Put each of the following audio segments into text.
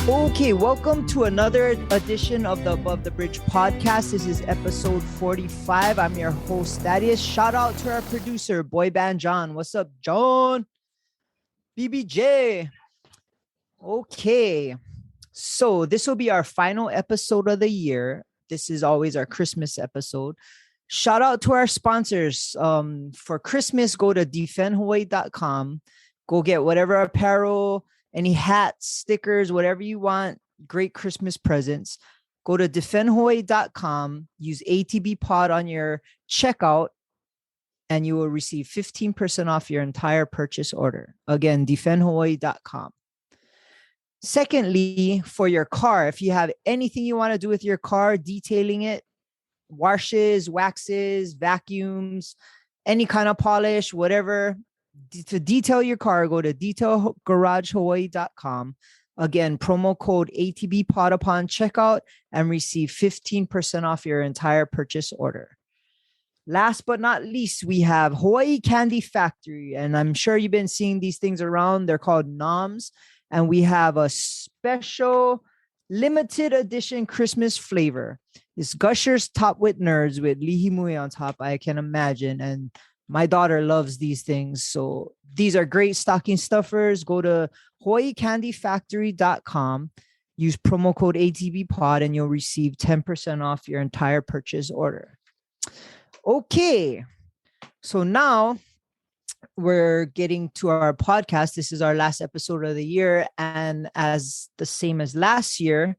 Okay, welcome to another edition of the Above the Bridge podcast. This is episode 45. I'm your host, Thaddeus. Shout out to our producer, Boy Band John. What's up, John? BBJ. Okay, so this will be our final episode of the year. This is always our Christmas episode. Shout out to our sponsors. For Christmas, go to defendhawaii.com. Go get whatever apparel, any hats, stickers, whatever you want. Great Christmas presents. Go to defendhawaii.com. Use ATB pod on your checkout, and you will receive 15% off your entire purchase order. Again, defendhawaii.com. Secondly, for your car, if you have anything you want to do with your car, detailing it, washes, waxes, vacuums, any kind of polish, whatever, to detail your car, go to detailgaragehawaii.com. Again, promo code ATBPOD upon checkout and receive 15% off your entire purchase order. Last but not least, we have Hawaii Candy Factory. And I'm sure you've been seeing these things around. They're called noms. And we have a special limited edition Christmas flavor. It's Gushers Top with Nerds with lihimui on top, I can imagine. And my daughter loves these things. So these are great stocking stuffers. Go to hawaiicandyfactory.com. Use promo code ATBPOD and you'll receive 10% off your entire purchase order. Okay. So now we're getting to our podcast. This is our last episode of the year. And as the same as last year,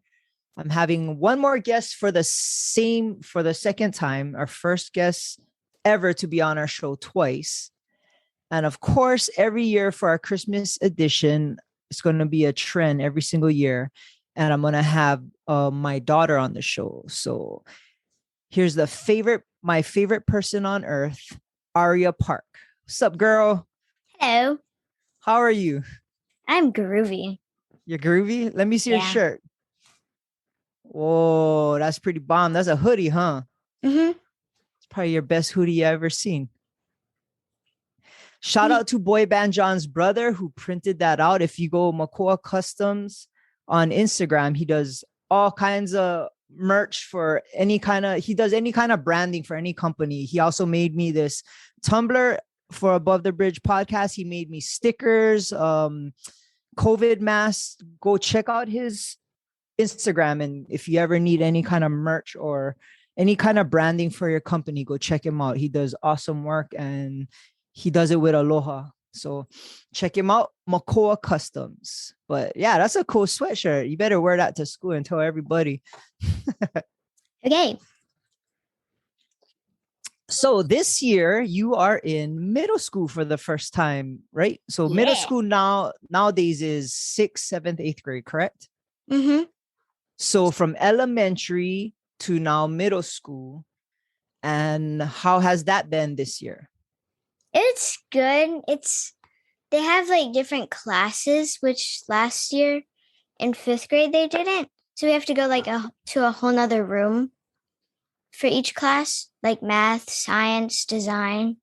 I'm having one more guest for the second time. Our first guest ever to be on our show twice. And of course, every year for our Christmas edition, it's going to be a trend every single year. And I'm going to have my daughter on the show. So here's my favorite person on earth, ARIA Park. What's up, girl? Hello. How are you? I'm groovy. You're groovy? Let me see your shirt. Whoa, that's pretty bomb. That's a hoodie, huh? Mm-hmm. Probably your best hoodie I've ever seen. Shout out to Boy Band John's brother who printed that out. If you go Makoa Customs on Instagram, he does all kinds of merch for he does any kind of branding for any company. He also made me this tumbler for Above the Bridge podcast. He made me stickers, COVID masks. Go check out his Instagram. And if you ever need any kind of merch or any kind of branding for your company, go check him out. He does awesome work and he does it with aloha. So check him out, Makoa Customs. But yeah, that's a cool sweatshirt. You better wear that to school and tell everybody. Okay. So this year you are in middle school for the first time, right? So middle school nowadays is 6th, 7th, 8th grade, correct? Mm-hmm. So from elementary to now middle school, and how has that been this year? It's good. They have like different classes, which last year in 5th grade they didn't. So we have to go to a whole nother room for each class, like math, science, design,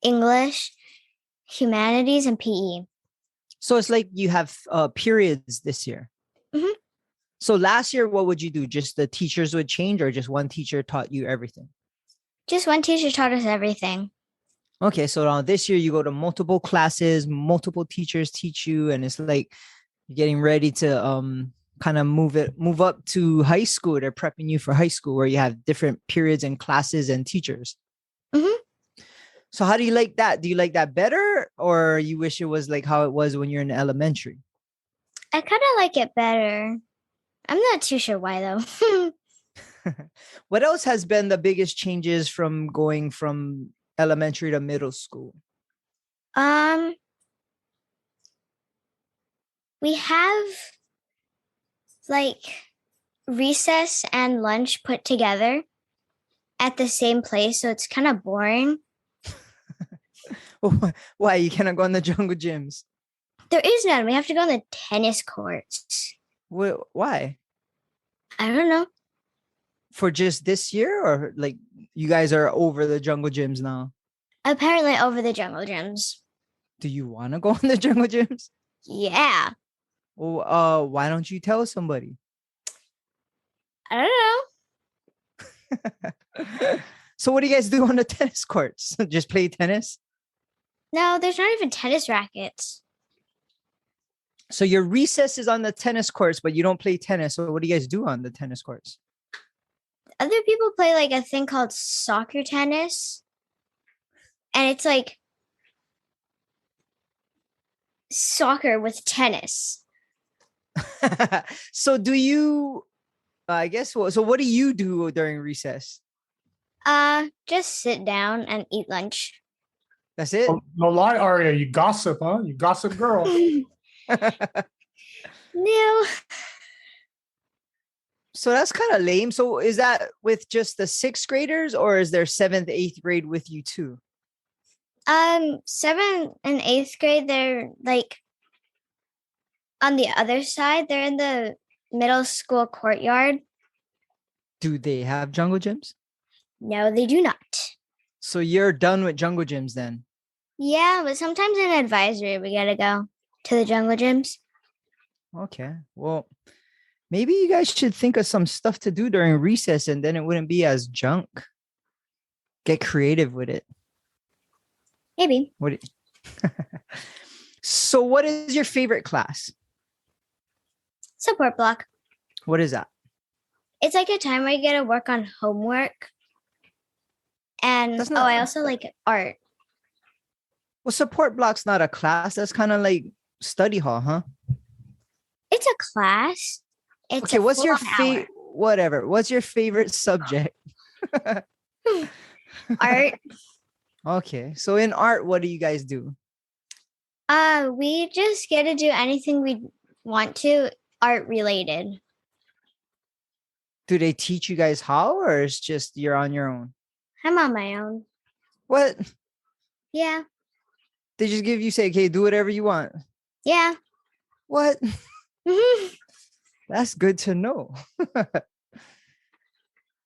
English, humanities, and PE. So it's like you have periods this year. Mm-hmm. So last year, what would you do? Just the teachers would change, or just one teacher taught you everything? Just one teacher taught us everything. Okay, so now this year you go to multiple classes, multiple teachers teach you, and it's like you're getting ready to kind of move up to high school. They're prepping you for high school where you have different periods and classes and teachers. Mm-hmm. So how do you like that? Do you like that better, or you wish it was like how it was when you're in elementary? I kind of like it better. I'm not too sure why though. What else has been the biggest changes from going from elementary to middle school? We have like recess and lunch put together at the same place, so it's kind of boring. Why? You cannot go in the jungle gyms? There is none. We have to go on the tennis courts. Why? I don't know. For just this year, or like you guys are over the jungle gyms now? Apparently over the jungle gyms. Do you want to go on the jungle gyms? Yeah. Well, why don't you tell somebody? I don't know. So what do you guys do on the tennis courts? Just play tennis? No, there's not even tennis rackets. So your recess is on the tennis courts, but you don't play tennis. So what do you guys do on the tennis courts? Other people play like a thing called soccer tennis. And it's like soccer with tennis. So do you, I guess, so what do you do during recess? Just sit down and eat lunch. That's it? Oh, no lie, Aria, you gossip, huh? You gossip girl. No. So that's kind of lame. So is that with just the sixth graders or is there seventh, eighth grade with you too? 7th and 8th grade, they're like on the other side. They're in the middle school courtyard. Do they have jungle gyms? No, they do not. So you're done with jungle gyms then? Yeah, but sometimes in advisory, we gotta go to the jungle gyms. Okay. Well, maybe you guys should think of some stuff to do during recess and then it wouldn't be as junk. Get creative with it. Maybe. So what is your favorite class? Support block. What is that? It's like a time where you get to work on homework. And That's not- I also like art. Well, support block's not a class. That's kind of like study hall, huh? It's a class. It's Okay, a what's your full-on favorite? Whatever. What's your favorite subject? hour. Art. Okay, so in art, what do you guys do? We just get to do anything we want to art related. Do they teach you guys how, or it's just you're on your own? I'm on my own. What? Yeah. They just give you say, okay, do whatever you want. Yeah. What? Mm-hmm. That's good to know.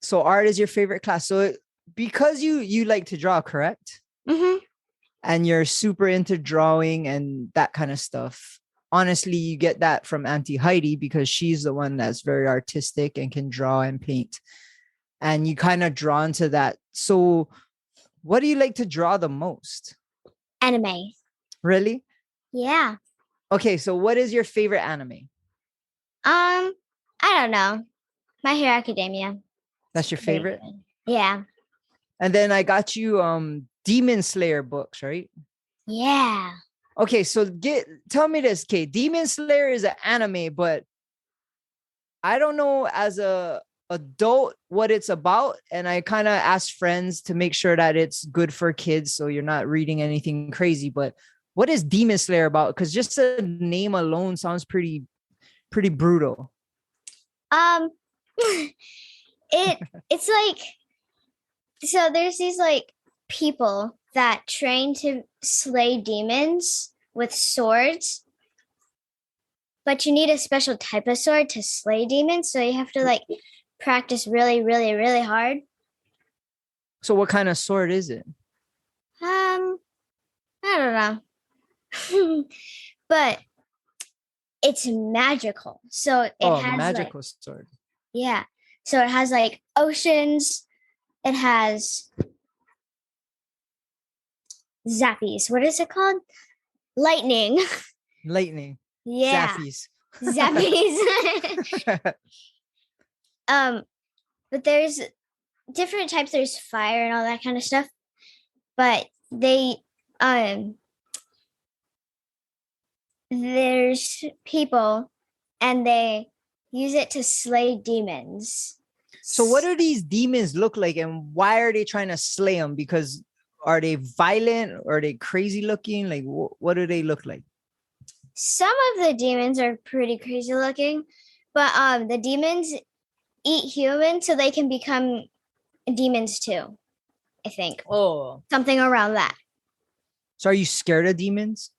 So art is your favorite class. So because you like to draw, correct? Mm-hmm. And you're super into drawing and that kind of stuff. Honestly, you get that from Auntie Heidi because she's the one that's very artistic and can draw and paint. And you kind of drawn to that. So what do you like to draw the most? Anime. Really? Yeah. Okay, so what is your favorite anime? I don't know. My Hero Academia. That's your Very favorite? good. Yeah. And then I got you Demon Slayer books, right? Yeah. Okay, so tell me this, okay. Demon Slayer is an anime, but I don't know as a adult what it's about. And I kind of asked friends to make sure that it's good for kids, so you're not reading anything crazy. But what is Demon Slayer about? Because just the name alone sounds pretty brutal. It's like, so there's these like people that train to slay demons with swords, but you need a special type of sword to slay demons, so you have to like practice really, really, really hard. So what kind of sword is it? I don't know. But it's magical. So it has magical like, sword. yeah. So it has like oceans. It has zappies. What is it called? Lightning. Lightning. Yeah. Zappies. Zappies. But there's different types. There's fire and all that kind of stuff. But there's people and they use it to slay demons. So what do these demons look like and why are they trying to slay them? Because are they violent? Or are they crazy looking? Like what do they look like? Some of the demons are pretty crazy looking, but the demons eat humans so they can become demons too, I think. Oh. Something around that. So are you scared of demons?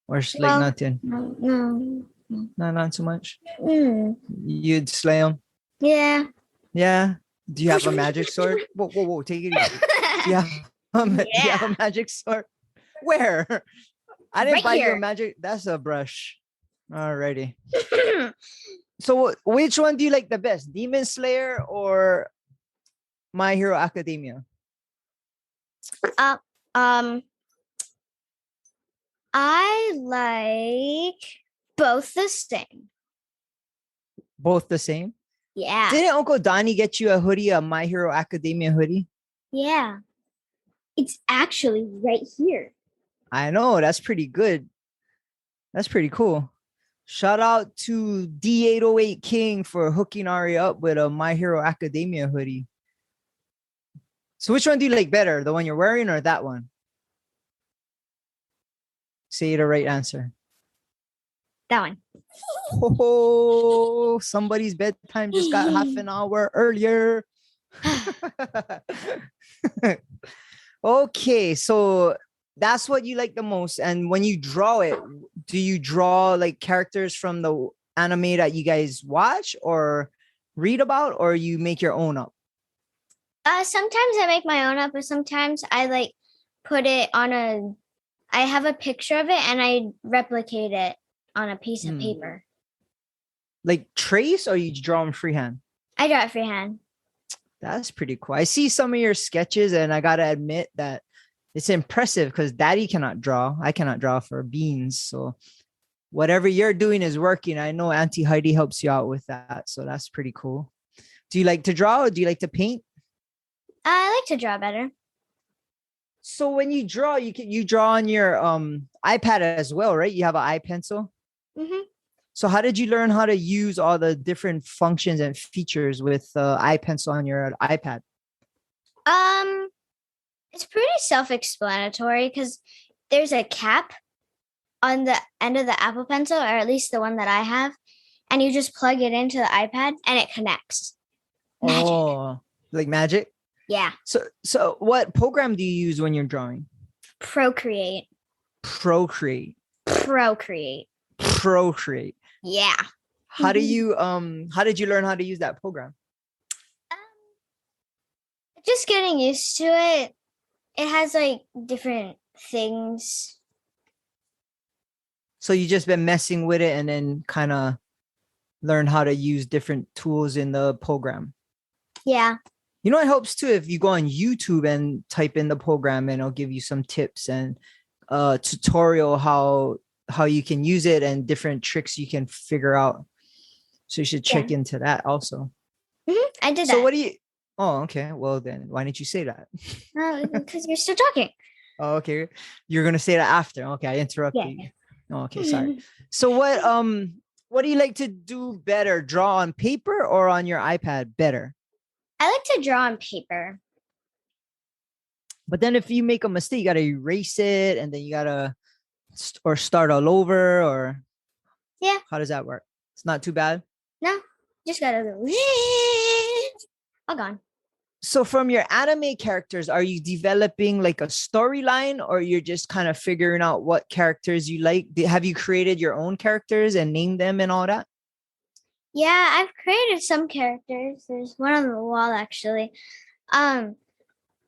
Or like Well, nothing? No. No, not too much. Mm, You'd slay them? yeah. Yeah. Do you have a magic sword? Whoa, take it easy. Yeah. Do you have a magic sword? Where? I didn't Right buy you here. a magic. That's a brush. Alrighty. So which one do you like the best? Demon Slayer or My Hero Academia? Um, I like both the same. Both the same? Yeah. Didn't Uncle Donnie get you a hoodie, a My Hero Academia hoodie? Yeah. It's actually right here. I know, that's pretty good. That's pretty cool. Shout out to D808 King for hooking Ari up with a My Hero Academia hoodie. So which one do you like better? The one you're wearing or that one? Say the right answer. That one. Oh, somebody's bedtime just got half an hour earlier. Okay, so that's what you like the most. And when you draw it, do you draw like characters from the anime that you guys watch or read about, or you make your own up? Sometimes I make my own up, but sometimes I like put it on I have a picture of it and I replicate it on a piece of paper. Like trace, or you draw them freehand? I draw it freehand. That's pretty cool. I see some of your sketches and I gotta admit that it's impressive because Daddy cannot draw. I cannot draw for beans. So whatever you're doing is working. I know Auntie Heidi helps you out with that. So that's pretty cool. Do you like to draw or do you like to paint? I like to draw better. So when you draw, you draw on your iPad as well, right? You have an iPencil. Mm-hmm. So how did you learn how to use all the different functions and features with iPencil on your iPad? It's pretty self-explanatory because there's a cap on the end of the Apple Pencil, or at least the one that I have, and you just plug it into the iPad and it connects. Magic. Oh, like magic? Yeah. So what program do you use when you're drawing? Procreate. Procreate. Yeah. How did you learn how to use that program? Just getting used to it. It has like different things. So you just been messing with it and then kind of learn how to use different tools in the program. Yeah. You know, it helps too if you go on YouTube and type in the program and it'll give you some tips and tutorial how you can use it and different tricks you can figure out. So you should check into that also. Mm-hmm. I did that. So what do you... Oh, okay. Well, then why didn't you say that? Because you're still talking. Oh, okay. You're going to say that after. Okay. I interrupted you. Oh, okay. Sorry. So what do you like to do better? Draw on paper or on your iPad better? I like to draw on paper. But then if you make a mistake, you got to erase it and then you got to or start all over, or yeah. How does that work? It's not too bad. No, just got to go. All gone. So from your anime characters, are you developing like a storyline or you're just kind of figuring out what characters you like? Have you created your own characters and named them and all that? Yeah, I've created some characters. There's one on the wall actually.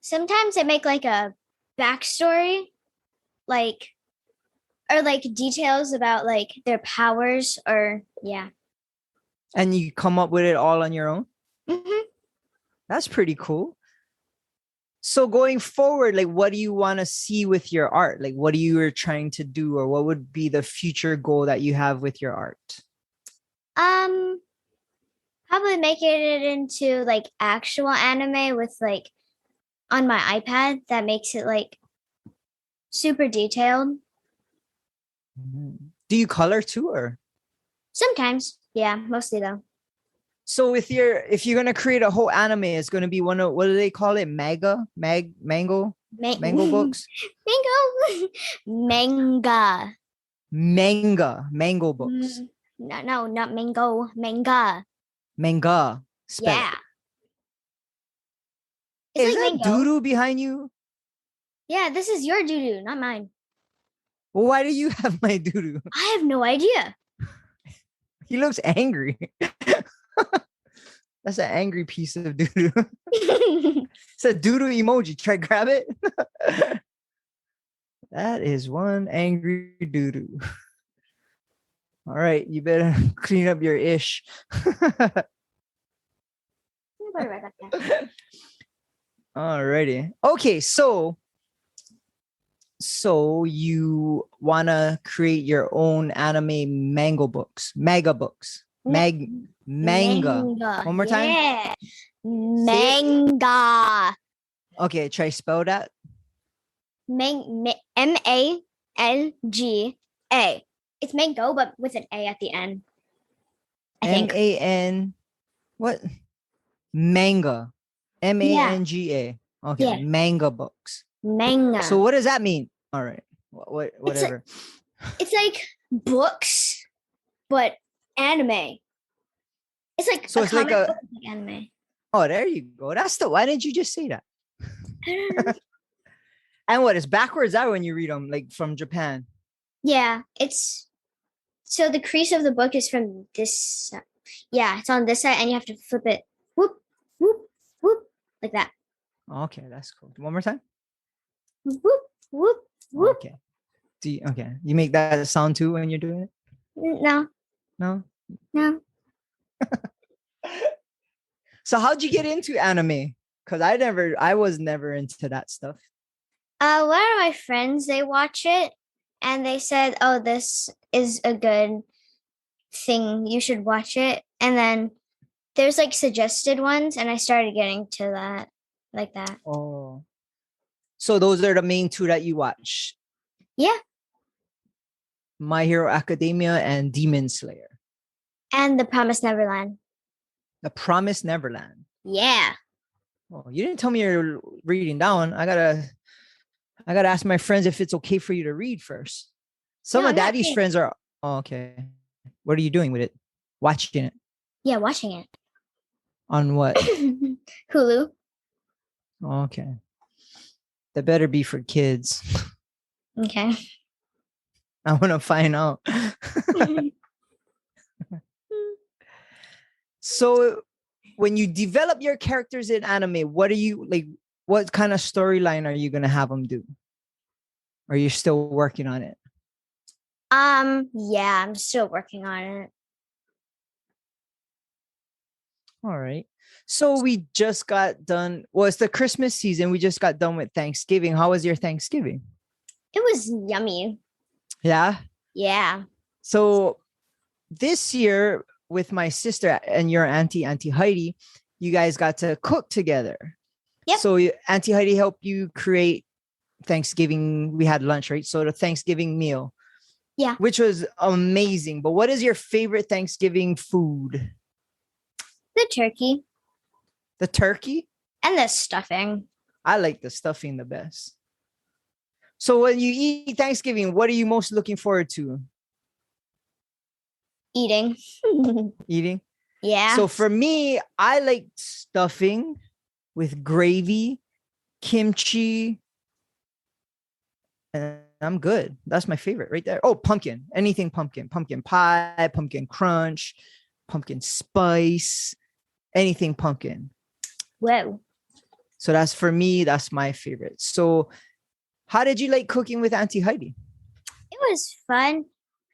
Sometimes I make like a backstory, like details about like their powers or yeah. And you come up with it all on your own? Mm-hmm. That's pretty cool. So going forward, like what do you want to see with your art? Like what are you trying to do, or what would be the future goal that you have with your art? Probably making it into like actual anime with like on my iPad that makes it like super detailed. Do you color too, or? Sometimes, yeah, mostly though. So if you're gonna create a whole anime, it's gonna be one of, what do they call it? Mango books? Mango books. No, not mango. Manga. Yeah. Is like that doo-doo behind you? Yeah, this is your doo-doo, not mine. Well, why do you have my doo-doo? I have no idea. He looks angry. That's an angry piece of doo-doo. It's a doo-doo emoji. Try grab it. That is one angry doo-doo. All right, you better clean up your ish. Alrighty. Okay, so you wanna create your own anime manga books, manga. Manga. One more time. Yeah. Say it. Manga. Okay, try spell that. Malga. It's mango, but with an A at the end. I think. MAN. What? Manga. MANGA. Okay, Yeah. manga books. Manga. So what does that mean? All right. Whatever. It's like books, but anime. It's like So a it's like comic a- book with anime. Oh, there you go. Why didn't you just say that? I don't know. And what is backwards that when you read them, like from Japan? Yeah, it's so the crease of the book is from this side. Yeah, it's on this side, and you have to flip it. Whoop, whoop, whoop, like that. Okay, that's cool. One more time. Whoop, whoop, whoop. Okay. Okay. You make that sound too when you're doing it? No, No? no. So how'd you get into anime? Because I was never into that stuff. One of my friends, they watch it, and they said, "Oh, this is a good thing. You should watch it." And then there's like suggested ones, and I started getting to that, like that. Oh. So those are the main two that you watch. Yeah, My Hero Academia and Demon Slayer. and The Promised Neverland. The Promised Neverland. Yeah. Oh, you didn't tell me you're reading down. I gotta ask my friends if it's okay for you to read first. Some No, of I'm not Daddy's reading. friends are okay. What are you doing with it? Watching it Yeah, watching it. on what? Hulu. Okay. That better be for kids. Okay. I want to find out. So when you develop your characters in anime, what are you like? What kind of storyline are you gonna have them do? Or are you still working on it? Yeah, I'm still working on it. All right. So we just got done. Well, it's the Christmas season. We just got done with Thanksgiving. How was your Thanksgiving? It was yummy. Yeah. Yeah. So this year with my sister and your Auntie Heidi, you guys got to cook together. Yep. So Auntie Heidi helped you create Thanksgiving. We had lunch, right? So the Thanksgiving meal. Yeah. Which was amazing. But what is your favorite Thanksgiving food? The turkey The turkey? and the stuffing. I like the stuffing the best. So when you eat Thanksgiving, what are you most looking forward to Eating. eating? Yeah. So for me, I like stuffing with gravy, kimchi, and I'm good. That's my favorite right there. Oh, pumpkin. Anything pumpkin. Pumpkin pie, pumpkin crunch, pumpkin spice, anything pumpkin. Whoa. So that's for me, that's my favorite. So how did you like cooking with Auntie Heidi? It was fun.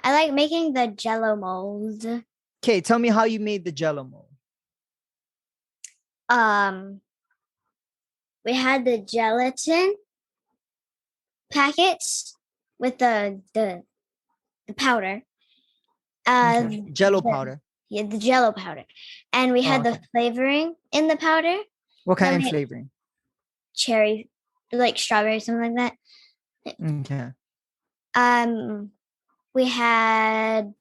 I like making the Jello mold. Okay, tell me how you made the Jello mold. We had the gelatin packets with the powder. Okay. Jello the- powder. Yeah, the Jello powder, and we had the okay. flavoring in the powder. What kind Then of we- flavoring? Cherry, like strawberry, something like that. Okay. We had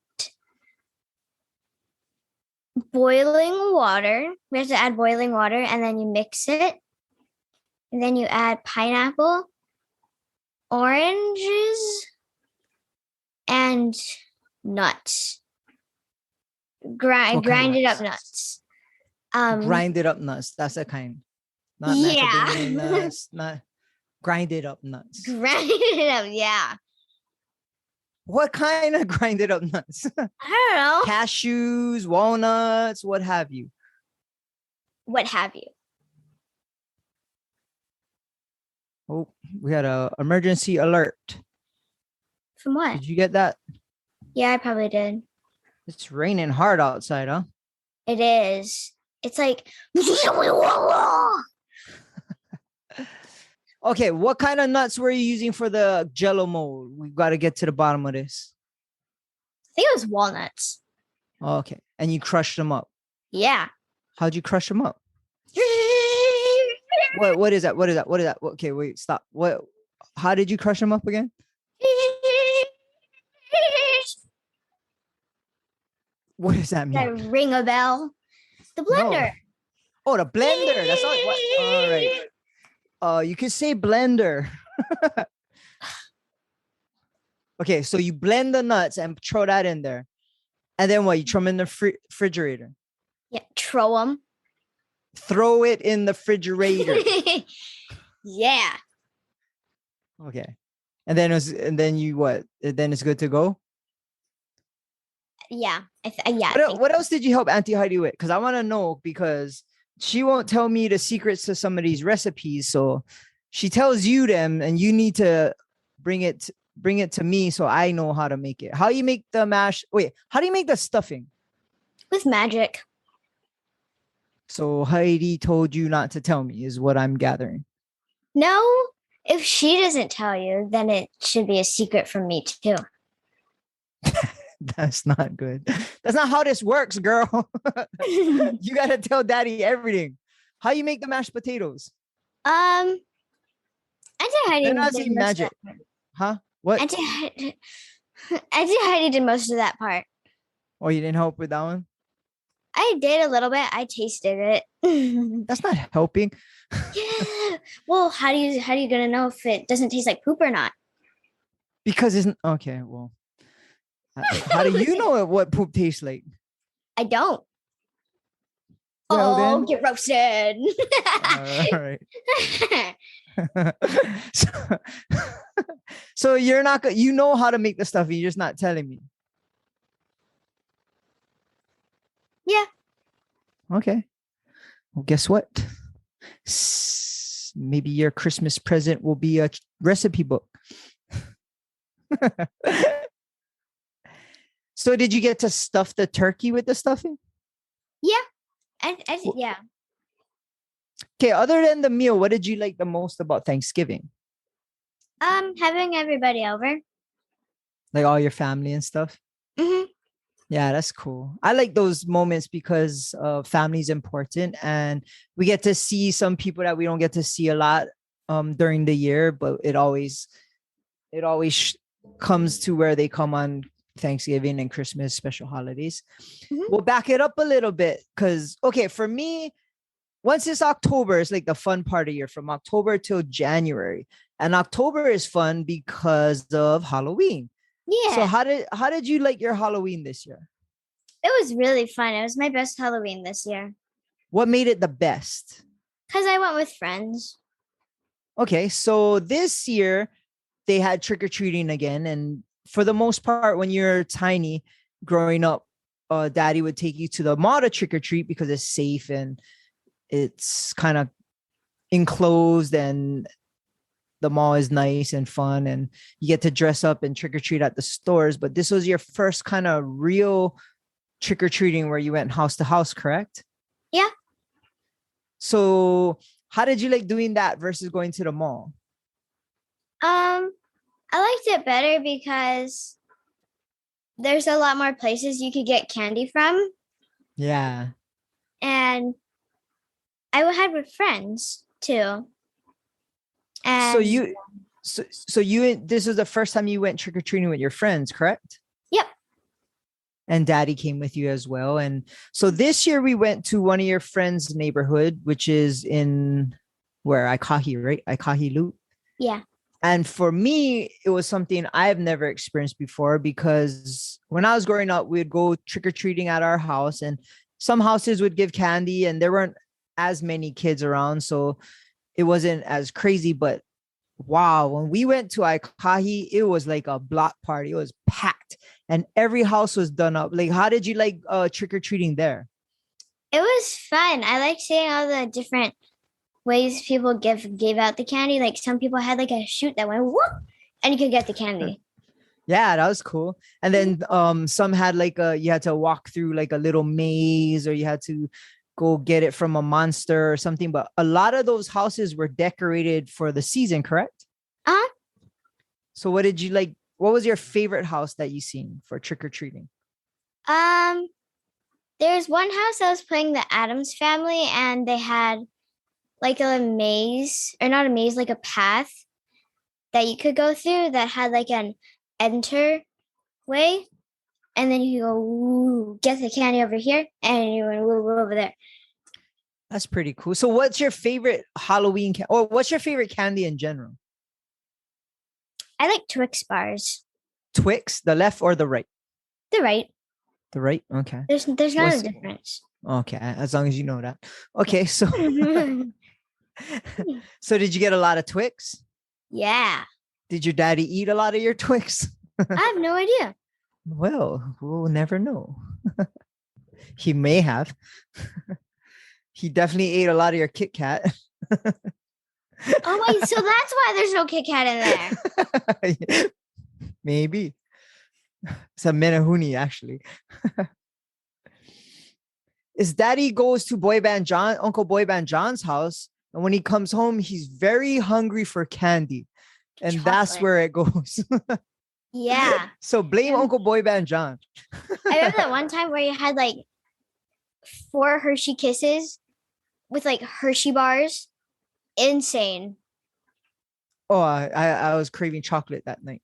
boiling water. We have to add boiling water, and then you mix it. And then you add pineapple, oranges, and nuts. Grinded up nuts. Grinded up nuts. That's a kind. Not Yeah. macadamia nuts. Not grinded up nuts. Grinded up, yeah. What kind of grinded up nuts? I don't know. Cashews, walnuts, what have you? What have you? Oh, we had a emergency alert. From what? Did you get that? Yeah, I probably did. It's raining hard outside, huh? It is. It's like Okay, what kind of nuts were you using for the Jello mold? We've got to get to the bottom of this. I think it was walnuts. Okay, and you crushed them up. Yeah. How'd you crush them up? What is that? What is that? What is that? Okay, wait, stop. What? How did you crush them up again? What does that That mean? ring a bell. The blender. No. Oh, the blender. That's all. What? All right. You could say blender. Okay, so you blend the nuts and throw that in there, and then what? You throw them in the refrigerator. Yeah, throw them. Throw it in the refrigerator. Yeah. Okay, and then you what? Then it's good to go. Yeah. Yeah. What else did you help Auntie Heidi with? Because I want to know, because she won't tell me the secrets to some of these recipes. So she tells you them, and you need to bring it to me so I know how to make it. How you make the mash? Wait, how do you make the stuffing? With magic. So Heidi told you not to tell me, is what I'm gathering. No, if she doesn't tell you, then it should be a secret from me too. That's not good. That's not how this works, girl. You gotta tell Daddy everything. How you make the mashed potatoes? Auntie Heidi They're not did saying most magic. of that. Huh? What? Auntie Heidi did most of that part. Oh, you didn't help with that one? I did a little bit. I tasted it. That's not helping. Yeah. Well, how do you gonna know if it doesn't taste like poop or not? Because it's okay. Well, how do you know what poop tastes like? I don't. Well, Oh, then. get roasted. All right. So you're not you know how to make the stuff, you're just not telling me. Yeah. Okay. Well, guess what? Maybe your Christmas present will be a recipe book. So did you get to stuff the turkey with the stuffing? Yeah. Yeah. Okay, other than the meal, what did you like the most about Thanksgiving? Having everybody over. Like all your family and stuff? Mm-hmm. Yeah, that's cool. I like those moments because family is important, and we get to see some people that we don't get to see a lot during the year, but it always comes to where they come on Thanksgiving and Christmas, special holidays. Mm-hmm. We'll back it up a little bit because, okay, for me, once it's October, it's like the fun part of year from October till January. And October is fun because of Halloween. Yeah. So how did you like your Halloween this year? It was really fun. It was my best Halloween this year. What made it the best? Because I went with friends. Okay, so this year they had trick-or-treating again. And for the most part, when you're tiny, growing up, Daddy would take you to the mall to trick-or-treat because it's safe and it's kind of enclosed, and the mall is nice and fun, and you get to dress up and trick-or-treat at the stores. But this was your first kind of real trick-or-treating where you went house to house, correct? Yeah. So how did you like doing that versus going to the mall? I liked it better because there's a lot more places you could get candy from. Yeah. And I had with friends too. And so this was the first time you went trick-or-treating with your friends, correct? Yep. And Daddy came with you as well. And so this year we went to one of your friends' neighborhood, which is in where? Aikahi, right? Aikahi Loop. Yeah. And for me, it was something I've never experienced before, because when I was growing up, we'd go trick-or-treating at our house, and some houses would give candy and there weren't as many kids around. So it wasn't as crazy. But wow, when we went to Aikahi, it was like a block party. It was packed and every house was done up. Like, how did you like trick-or-treating there? It was fun. I like seeing all the different ways people gave out the candy. Like some people had like a chute that went whoop and you could get the candy. Yeah, that was cool. And then some had like you had to walk through like a little maze, or you had to go get it from a monster or something. But a lot of those houses were decorated for the season, correct? Uh-huh. So what did you like? What was your favorite house that you seen for trick or treating? Um, there's one house that was playing the Adams Family, and they had like a maze, or not a maze, like a path that you could go through that had like an enter way, and then you go ooh, get the candy over here, and you went woo, woo, over there. That's pretty cool. So what's your favorite Halloween or what's your favorite candy in general? I like Twix bars. Twix, the left or the right? The right. The right. Okay. There's not What's- a difference. Okay. As long as you know that. Okay. So, so did you get a lot of Twix? Yeah. Did your daddy eat a lot of your Twix? I have no idea. Well, we'll never know. He may have. He definitely ate a lot of your Kit Kat. Oh wait, so that's why there's no Kit Kat in there. Maybe. It's a Menahuni, actually. His daddy goes to Uncle Boy Band John's house, and when he comes home, he's very hungry for candy. And that's Chocolate. where it goes. Yeah. So blame Uncle Boy Band John. I remember that one time where you had like 4 Hershey Kisses with like Hershey bars. Insane. Oh, I was craving chocolate that night.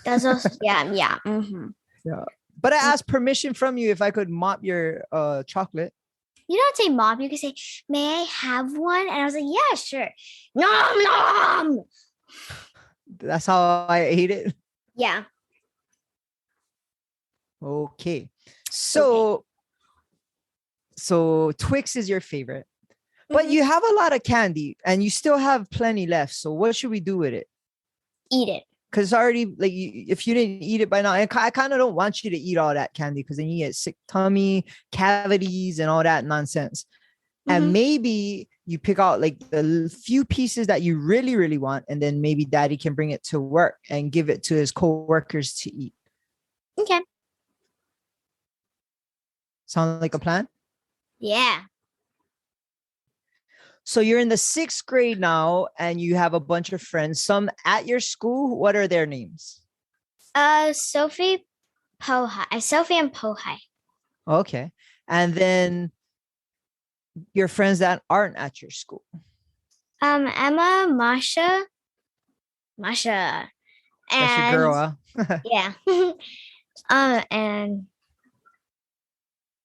That's also yeah. Mm-hmm. Yeah. But I asked permission from you if I could mop your chocolate. You don't say mom, you can say, may I have one? And I was like, yeah, sure. Nom nom. That's how I ate it. Yeah. Okay. So Twix is your favorite. But Mhm. you have a lot of candy and you still have plenty left. So what should we do with it? Eat it. Because it's already like if you didn't eat it by now, I kind of don't want you to eat all that candy because then you get sick tummy, cavities, and all that nonsense. And Mhm. maybe you pick out like the few pieces that you really, really want, and then maybe daddy can bring it to work and give it to his co-workers to eat. Okay. Sound like a plan? Yeah. So you're in the 6th grade now, and you have a bunch of friends. Some at your school. What are their names? Sophie Pohai. Sophie and Pohai. Okay, and then your friends that aren't at your school. Emma, Masha. And That's your girl, huh? yeah. And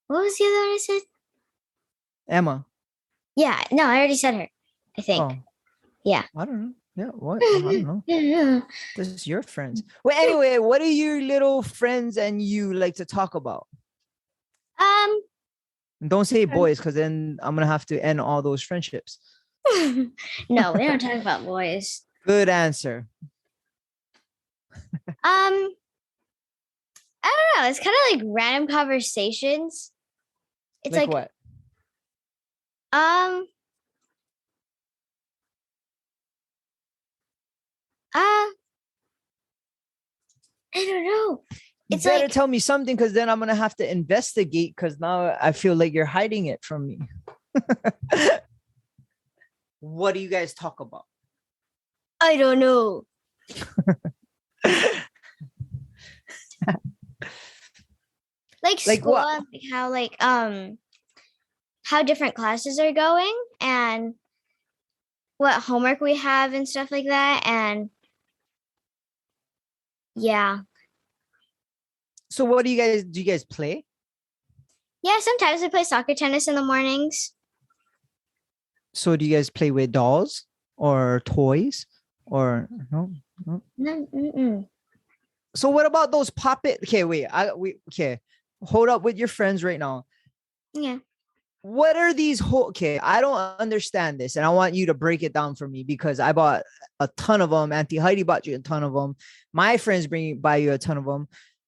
what was the other one I said? Emma. Yeah, no, I already said her. I think. Oh, Yeah. I don't know. Yeah, what? I don't know. This is your friends. Well, anyway, what do your little friends and you like to talk about? And don't say boys, because then I'm gonna have to end all those friendships. No, we don't talk about boys. Good answer. I don't know. It's kind of like random conversations. It's like what? I don't know. You It's better like tell me something, because then I'm gonna have to investigate, because now I feel like you're hiding it from me. What do you guys talk about? I don't know. Like Like school, what? like how different classes are going and what homework we have and stuff like that. And yeah. So what do you guys play? Yeah, sometimes we play soccer tennis in the mornings. So do you guys play with dolls or toys or no? No, mm-mm. So what about those puppet? Okay, wait. Okay. Hold up with your friends right now. Yeah. What are these whole? Okay, I don't understand this, and I want you to break it down for me, because I bought a ton of them. Auntie Heidi bought you a ton of them. My friends buy you a ton of them.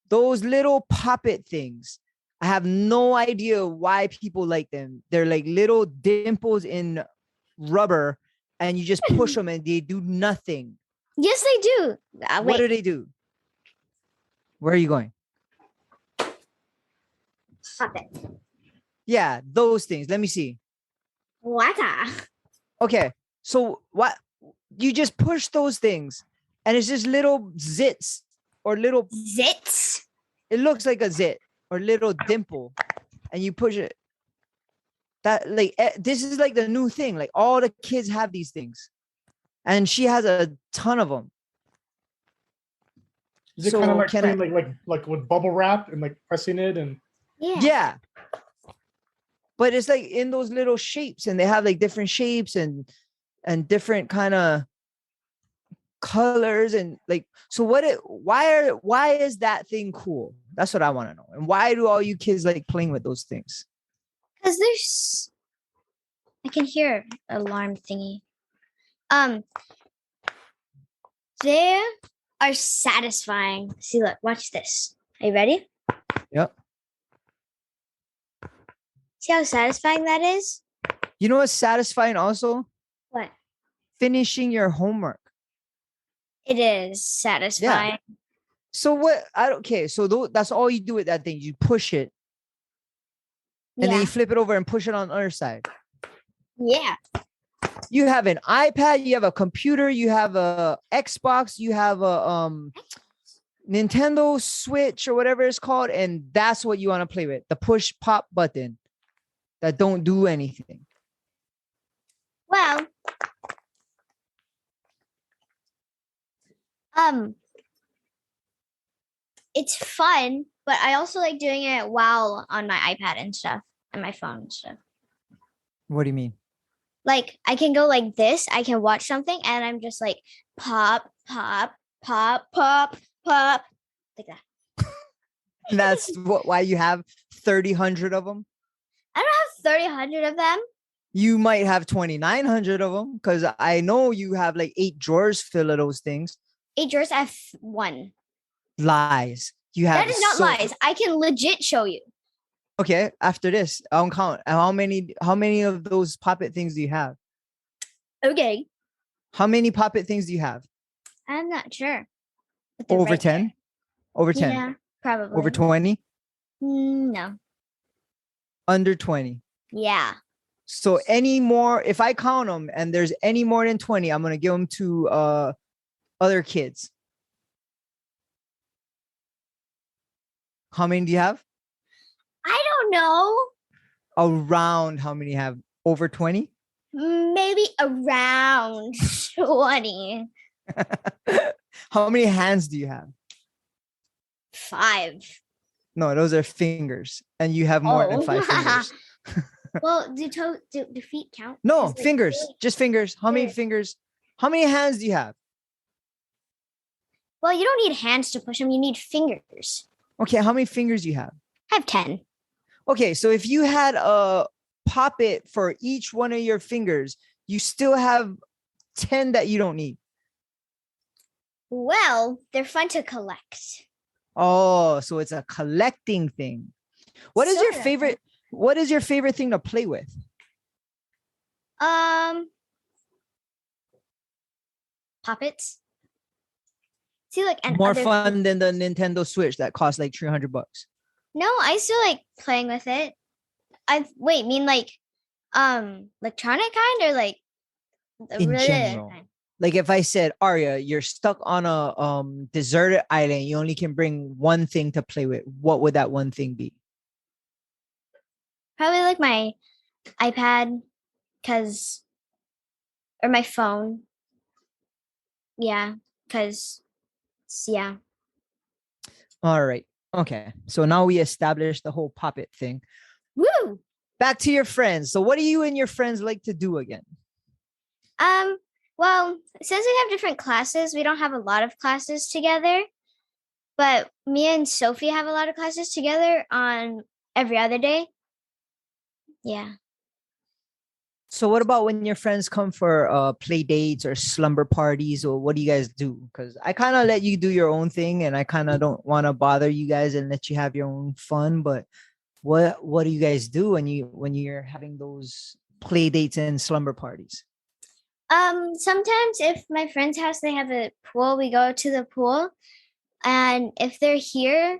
Those little puppet things. I have no idea why people like them. They're like little dimples in rubber, and you just push them and they do nothing. Yes, they do. What Wait. do they do? Where are you going? Puppet. Yeah, those things. Let me see. What? Okay, so what? You just push those things, and it's just little zits or little. Zits? It looks like a zit or little dimple, and you push it. That like this is like the new thing. Like all the kids have these things, and she has a ton of them. Is it So kind of like can playing like with bubble wrap and like pressing it and Yeah. But it's like in those little shapes, and they have like different shapes and different kind of colors and like. So why is that thing cool? That's what I want to know. And why do all you kids like playing with those things? Because there's, I can hear alarm thingy. They are satisfying. See, look, watch this. Are you ready? Yep. See how satisfying that is? You know what's satisfying also? What? Finishing your homework. It is satisfying. So what? Okay. So that's all you do with that thing. You push it, and then you flip it over and push it on the other side. Yeah. You have an iPad, you have a computer, you have a Xbox, you have a Nintendo Switch or whatever it's called, and that's what you want to play with. The push pop button that don't do anything. Well, it's fun, but I also like doing it while on my iPad and stuff and my phone and stuff. What do you mean? Like I can go like this, I can watch something and I'm just like pop, pop, pop, pop, pop, like that. That's why you have 3,000 of them. I don't have 3,000 of them. You might have 2,900 of them because I know you have like 8 drawers full of those things. 8 drawers, I have 1. Lies. You have that is not lies. I can legit show you. Okay, after this, I'll count. How many of those poppet things do you have? Okay. How many poppet things do you have? I'm not sure. Over 10? There. Over 10? Yeah, probably. Over 20? No. Under 20? Yeah. So any more, if I count them and there's any more than 20, I'm going to give them to other kids. How many do you have? I don't know. Around how many you have? Over 20? Maybe around 20. How many hands do you have? 5. No, those are fingers. And you have more than 5 fingers. Well, do feet count? No, fingers. Just fingers. How many fingers? How many hands do you have? Well, you don't need hands to push them. You need fingers. Okay, how many fingers do you have? I have 10. Okay, so if you had a poppet for each one of your fingers, you still have 10 that you don't need. Well, they're fun to collect. Oh, so it's a collecting thing. What is your favorite? What is your favorite thing to play with? Puppets. See, like, and more fun than the Nintendo Switch that costs like $300. No, I still like playing with it. Mean like electronic kind or like in general? Like if I said, Aria, you're stuck on a deserted island, you only can bring one thing to play with. What would that one thing be? Probably like my iPad, or my phone. Yeah, yeah. All right. Okay. So now we established the whole poppet thing. Woo! Back to your friends. So what do you and your friends like to do again? Well, since we have different classes, we don't have a lot of classes together. But me and Sophie have a lot of classes together on every other day. Yeah. So what about when your friends come for play dates or slumber parties, or what do you guys do? Because I kind of let you do your own thing, and I kind of don't want to bother you guys and let you have your own fun. But what do you guys do when you're having those play dates and slumber parties? Sometimes if my friend's house, they have a pool, we go to the pool And if they're here,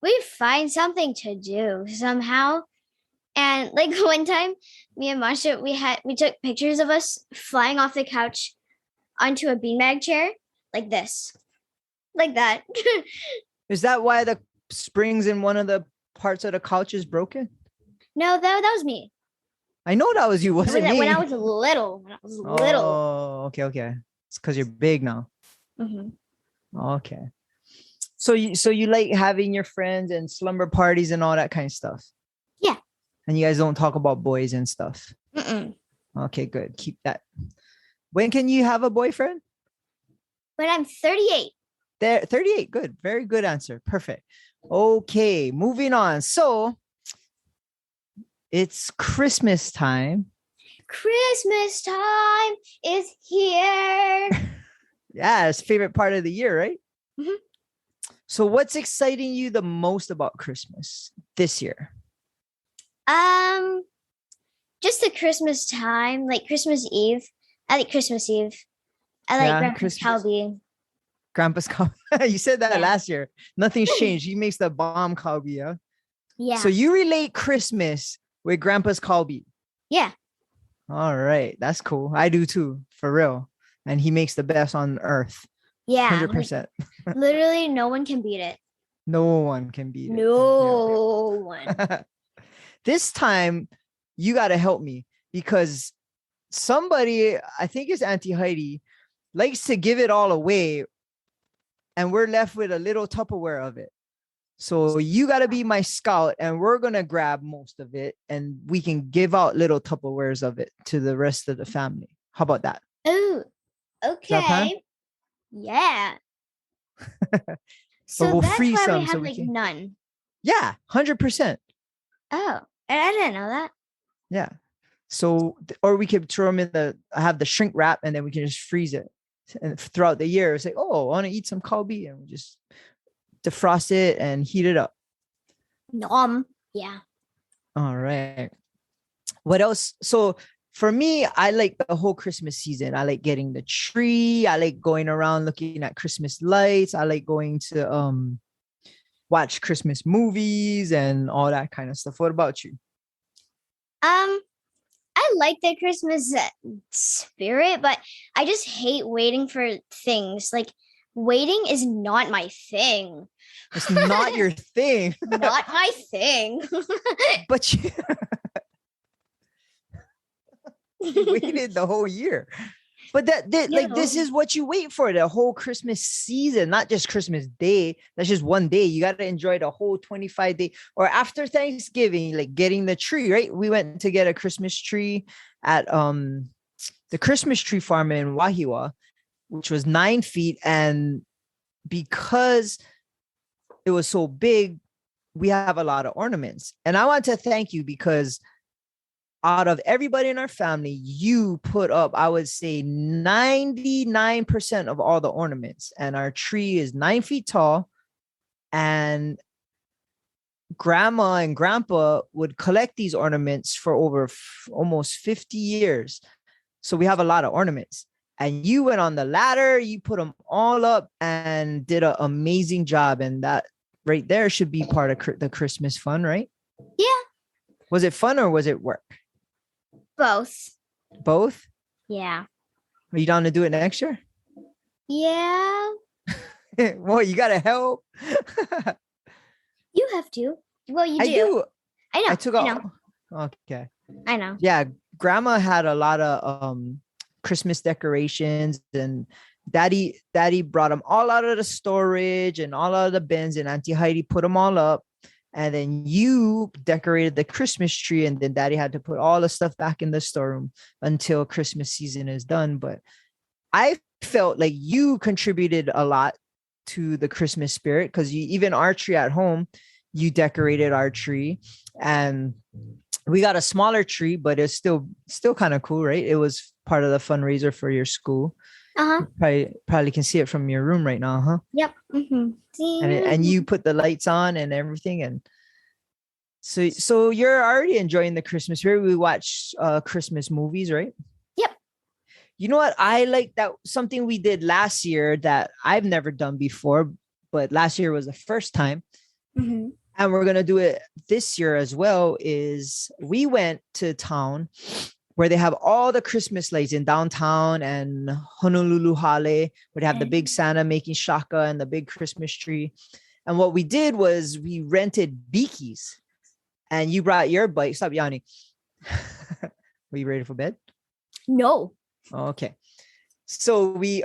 we find something to do somehow. And like one time, me and Masha, we took pictures of us flying off the couch onto a beanbag chair like this, like that. Is that why the springs in one of the parts of the couch is broken? No, that was me. I know that was you, wasn't me. When I was little. Oh, okay. It's because you're big now. Mm-hmm. Okay. So you like having your friends and slumber parties and all that kind of stuff? Yeah. And you guys don't talk about boys and stuff? Mm-mm. Okay, good. Keep that. When can you have a boyfriend? When I'm 38. 38. Good. Very good answer. Perfect. Okay, moving on. So it's Christmas time. Christmas time is here. Yeah, it's favorite part of the year, right? Mhm. So what's exciting you the most about Christmas this year? Just the Christmas time, like Christmas Eve. I like Christmas Eve. I like Yeah, Grandpa's Christmas. Calbee. Grandpa's cow. You said that Yeah. last year. Nothing's changed. He makes the bomb Calbee, yeah? Yeah. So you relate Christmas with Grandpa's Calbee. Yeah. All right. That's cool. I do too, for real. And he makes the best on earth. Yeah. 100%. Like, literally no one can beat it. No one can beat it. No one. This time, you got to help me because somebody, I think it's Auntie Heidi, likes to give it all away. And we're left with a little Tupperware of it. So you got to be my scout and we're going to grab most of it and we can give out little Tupperwares of it to the rest of the family. How about that? Oh, that plan? okay. Yeah. But So we'll that's freeze why some we so have we like can- none. Yeah, 100%. Oh, I didn't know that. Yeah. So, or we could throw them in have the shrink wrap and then we can just freeze it. And throughout the year, it's like, oh, I want to eat some kalbi, and we just defrost it and heat it up. Nom. Yeah. All right. What else? So for me, I like the whole Christmas season. I like getting the tree. I like going around looking at Christmas lights. I like going to watch Christmas movies and all that kind of stuff. What about you? I like the Christmas spirit, but I just hate waiting for things. Like waiting is not my thing. It's not your thing. Not my thing. But you waited the whole year. But like this is what you wait for, the whole Christmas season, not just Christmas Day. That's just one day. You got to enjoy the whole 25 day or after Thanksgiving, like getting the tree, right? We went to get a Christmas tree at the Christmas tree farm in Wahiwa, which was 9 feet. And because it was so big, we have a lot of ornaments. And I want to thank you because out of everybody in our family, you put up, I would say 99% of all the ornaments. And our tree is 9 feet tall. And grandma and grandpa would collect these ornaments for over almost 50 years. So we have a lot of ornaments. And you went on the ladder, you put them all up and did an amazing job. And that right there should be part of the Christmas fun, right? Yeah. Was it fun or was it work? Both. Both? Yeah. Are you down to do it next year? Yeah. Well, you gotta help. You have to. Well, you do. I do. I know. I took I off. know. Okay. I know. Yeah, grandma had a lot of Christmas decorations, and daddy brought them all out of the storage and all out of the bins, and Auntie Heidi put them all up. And then you decorated the Christmas tree, and then daddy had to put all the stuff back in the storeroom until Christmas season is done. But I felt like you contributed a lot to the Christmas spirit because even our tree at home, you decorated our tree, and we got a smaller tree, but it's still kind of cool, right? It was part of the fundraiser for your school. Uh-huh. Probably can see it from your room right now, huh? Yep. Mm-hmm. And you put the lights on and everything, and so you're already enjoying the Christmas spirit. We watch Christmas movies, right? Yep. You know what? I like that something we did last year that I've never done before. but last year was the first time. Mm-hmm. And we're going to do it this year as well. Is we went to town where they have all the Christmas lights in downtown and Honolulu Hale, where they have the big Santa making shaka and the big Christmas tree. And what we did was we rented beakies, and you brought your bike. Stop yawning. Were you ready for bed? No. Okay. So we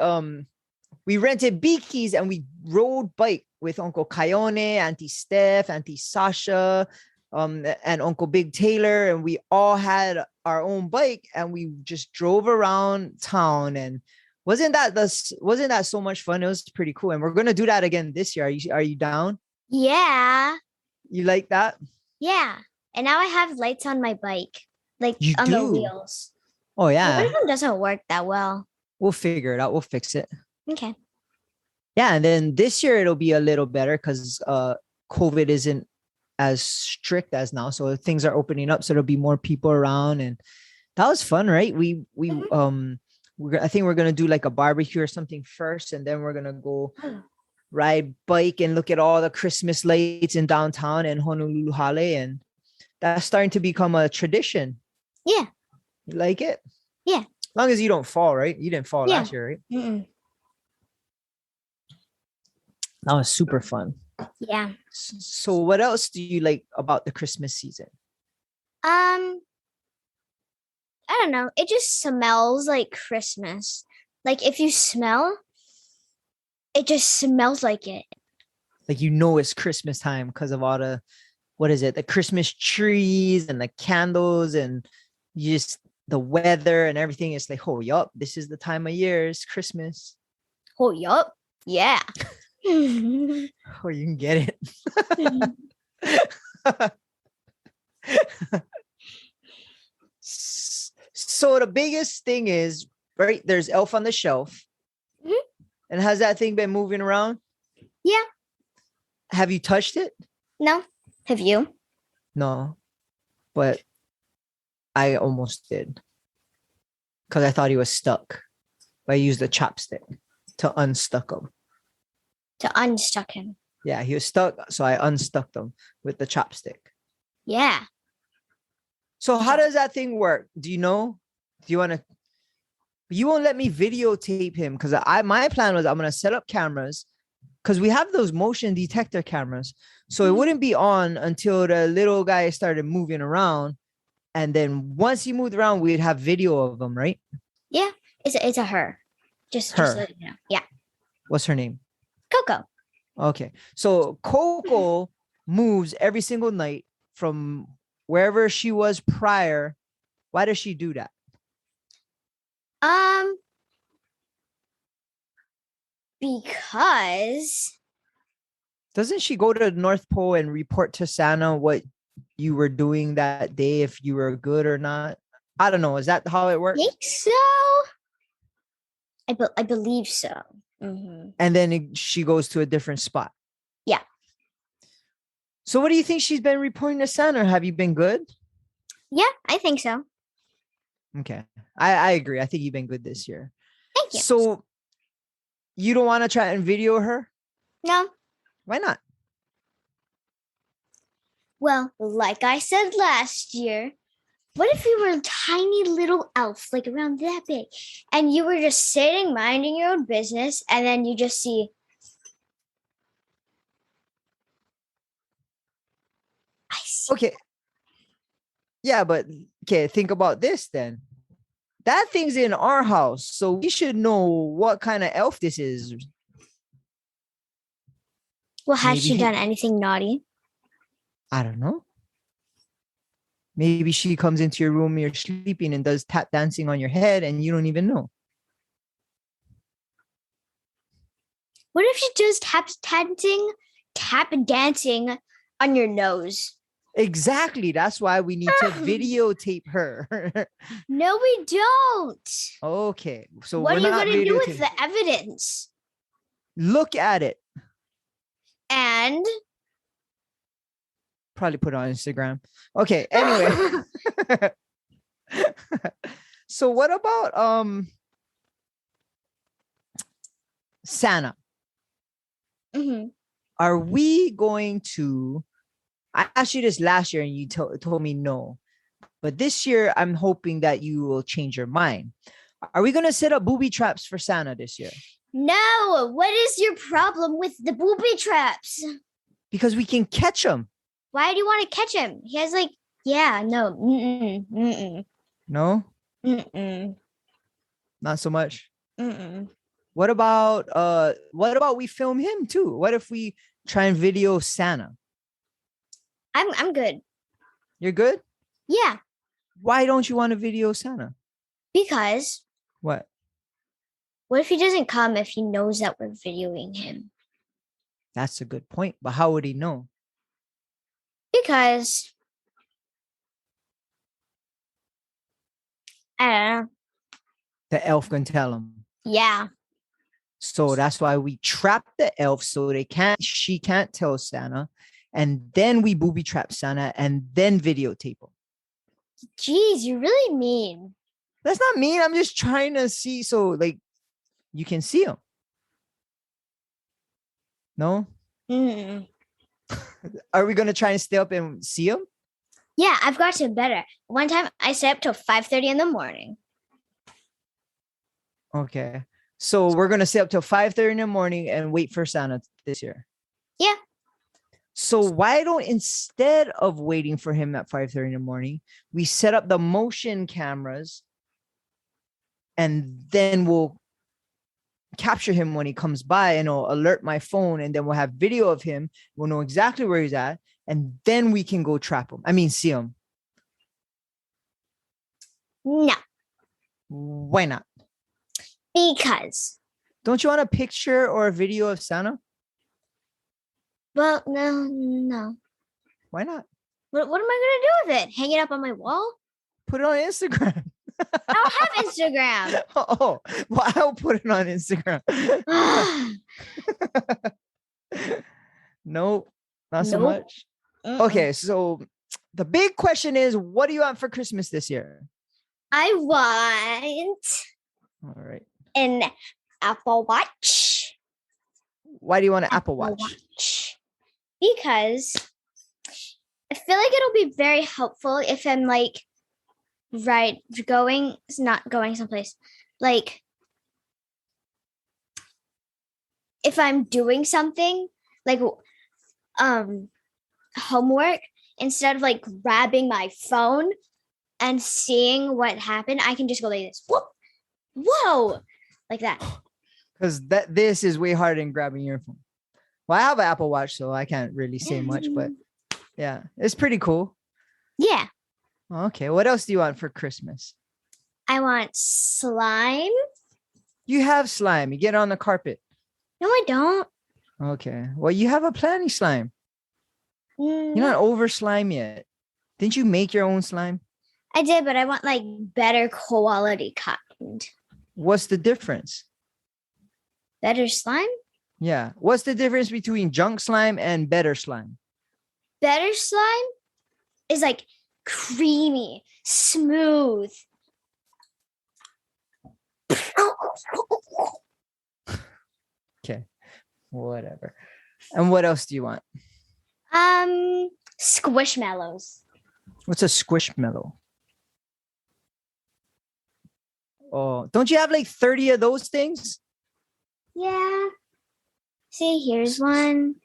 rented beakies and we rode bike with Uncle Kayone, Auntie Steph, Auntie Sasha, and Uncle Big Taylor, and we all had our own bike, and we just drove around town. And wasn't that so much fun? It was pretty cool, and we're gonna do that again this year. Are you down? Yeah. You like that? Yeah. And now I have lights on my bike, like You on the do? wheels. Oh One yeah, of them doesn't work that well. we'll figure it out. We'll fix it. Okay. Yeah, and then this year it'll be a little better because COVID isn't as strict as now, so things are opening up, so there'll be more people around, and that was fun, right? I think we're gonna do like a barbecue or something first, and then we're gonna go ride bike and look at all the Christmas lights in downtown and Honolulu Hale, and that's starting to become a tradition. Yeah. You like it? Yeah. As long as you don't fall, right? You didn't fall Yeah. last year, right? Mm-mm. That was super fun. Yeah. So what else do you like about the Christmas season? I don't know. It just smells like Christmas. Like if you smell, it just smells like it. Like, it's Christmas time because of all the, what is it? The Christmas trees and the candles and just the weather and everything. It's like, oh, yup, this is the time of year. It's Christmas. Oh, yup. Yeah. Oh, you can get it. So the biggest thing is, right, there's Elf on the Shelf. Mhm. And has that thing been moving around? Yeah. Have you touched it? No. Have you? No. But I almost did. Because I thought he was stuck. But I used the chopstick to unstuck him. To unstuck him. Yeah, he was stuck. So I unstuck him with the chopstick. Yeah. So how does that thing work? Do you know? Do you want to? You won't let me videotape him because my plan was I'm going to set up cameras because we have those motion detector cameras. So it wouldn't be on until the little guy started moving around. And then once he moved around, we'd have video of him, right? Yeah. It's a her. Just Her. so you know. Yeah. What's her name? Coco. Okay. So Coco moves every single night from wherever she was prior. Why does she do that? Because Doesn't she go to the North Pole and report to Santa what you were doing that day, if you were good or not? I don't know. Is that how it I works? think so. I believe so. Mm-hmm. And then she goes to a different spot. Yeah. So what do you think she's been reporting to Santa? Have you been good? Yeah, I think so. Okay. I agree. I think you've been good this year. Thank you. So you don't want to try and video her? No. Why not? Well, like I said last year, what if you were a tiny little elf, like around that big, and you were just sitting, minding your own business, and then you just see. I see. Okay. Yeah, but okay, think about this then. That thing's in our house, so we should know what kind of elf this is. Well, has she Maybe- done anything naughty? I don't know. Maybe she comes into your room, you're sleeping, and does tap dancing on your head, and you don't even know. What if she just tap dancing on your nose? Exactly. That's why we need to videotape her. No, we don't. Okay. So What are we're you not going to do with videotaping. the evidence? Look at it. And Probably put it on Instagram. Okay. Anyway. So what about Santa? Mhm. Are we going to? I asked you this last year and you told me no. But this year, I'm hoping that you will change your mind. Are we going to set up booby traps for Santa this year? No. What is your problem with the booby traps? Because we can catch them. Why do you want to catch him? He has like, yeah, no. No? Not so much. What about we film him too? What if we try and video Santa? I'm good. You're good? Yeah, Why don't you want to video Santa? because What? what if he doesn't come if he knows that we're videoing him? That's a good point. But how would he know? Because I don't know. The elf can tell him. Yeah. So that's why we trap the elf so she can't tell Santa. And then we booby trap Santa and then videotape him. Jeez, you're really mean. That's not mean. I'm just trying to see so like you can see him. No? Mm. Are we gonna try and stay up and see him? Yeah, I've gotten better. One time I stayed up till 5:30 in the morning. Okay. So we're gonna stay up till 5:30 in the morning and wait for Santa this year. Yeah. So why don't instead of waiting for him at 5:30 in the morning, we set up the motion cameras and then we'll capture him when he comes by and it'll alert my phone and then we'll have video of him. We'll know exactly where he's at and then we can go trap him. I mean, see him. No, Why not? because. Don't you want a picture or a video of Santa? Well, no. Why not? What am I gonna do with it? Hang it up on my wall? Put it on Instagram. I don't have Instagram. Oh, well, I'll put it on Instagram. No, not so Nope. much. Okay, so the big question is, what do you want for Christmas this year? I want All right. an Apple Watch. Why do you want an Apple Watch? Because I feel like it'll be very helpful if I'm like not going someplace. Like if I'm doing something like homework, instead of like grabbing my phone and seeing what happened, I can just go like this. Whoa, like that. Because this is way harder than grabbing your phone. Well, I have an Apple Watch, so I can't really say much, but yeah, it's pretty cool. Yeah. Okay, what else do you want for Christmas? I want slime. You have slime. You get it on the carpet. No, I don't. Okay. Well, you have a plenty slime. You're Mm, not over slime yet. Didn't you make your own slime? I did, but I want like better quality kind. What's the difference? Better slime? Yeah. What's the difference between junk slime and better slime? Better slime is like creamy, smooth. Okay. Whatever. And what else do you want? Squishmallows. What's a squishmallow? Oh, don't you have like 30 of those things? Yeah. See, here's one.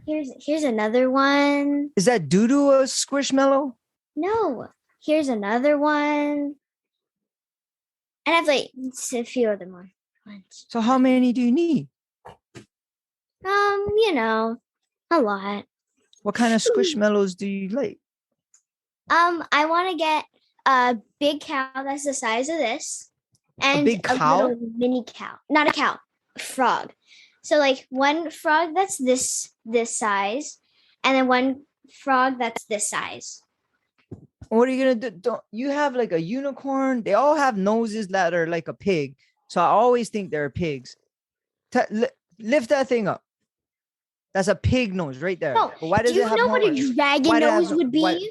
Here's another one. Is that doo-doo a squishmallow? No. Here's another one. And I have like a few other more ones. So how many do you need? A lot. What kind of squishmallows do you like? I want to get a big cow that's the size of this, and big cow? little mini cow. Not a cow, a frog. So like one frog that's this size, and then one frog that's this size. What are you gonna do? Don't you have like a unicorn? They all have noses that are like a pig. So I always think they're pigs. Lift that thing up. That's a pig nose right there. No, But why does do you it have know what a horns? dragon Why do it nose have- would be? why-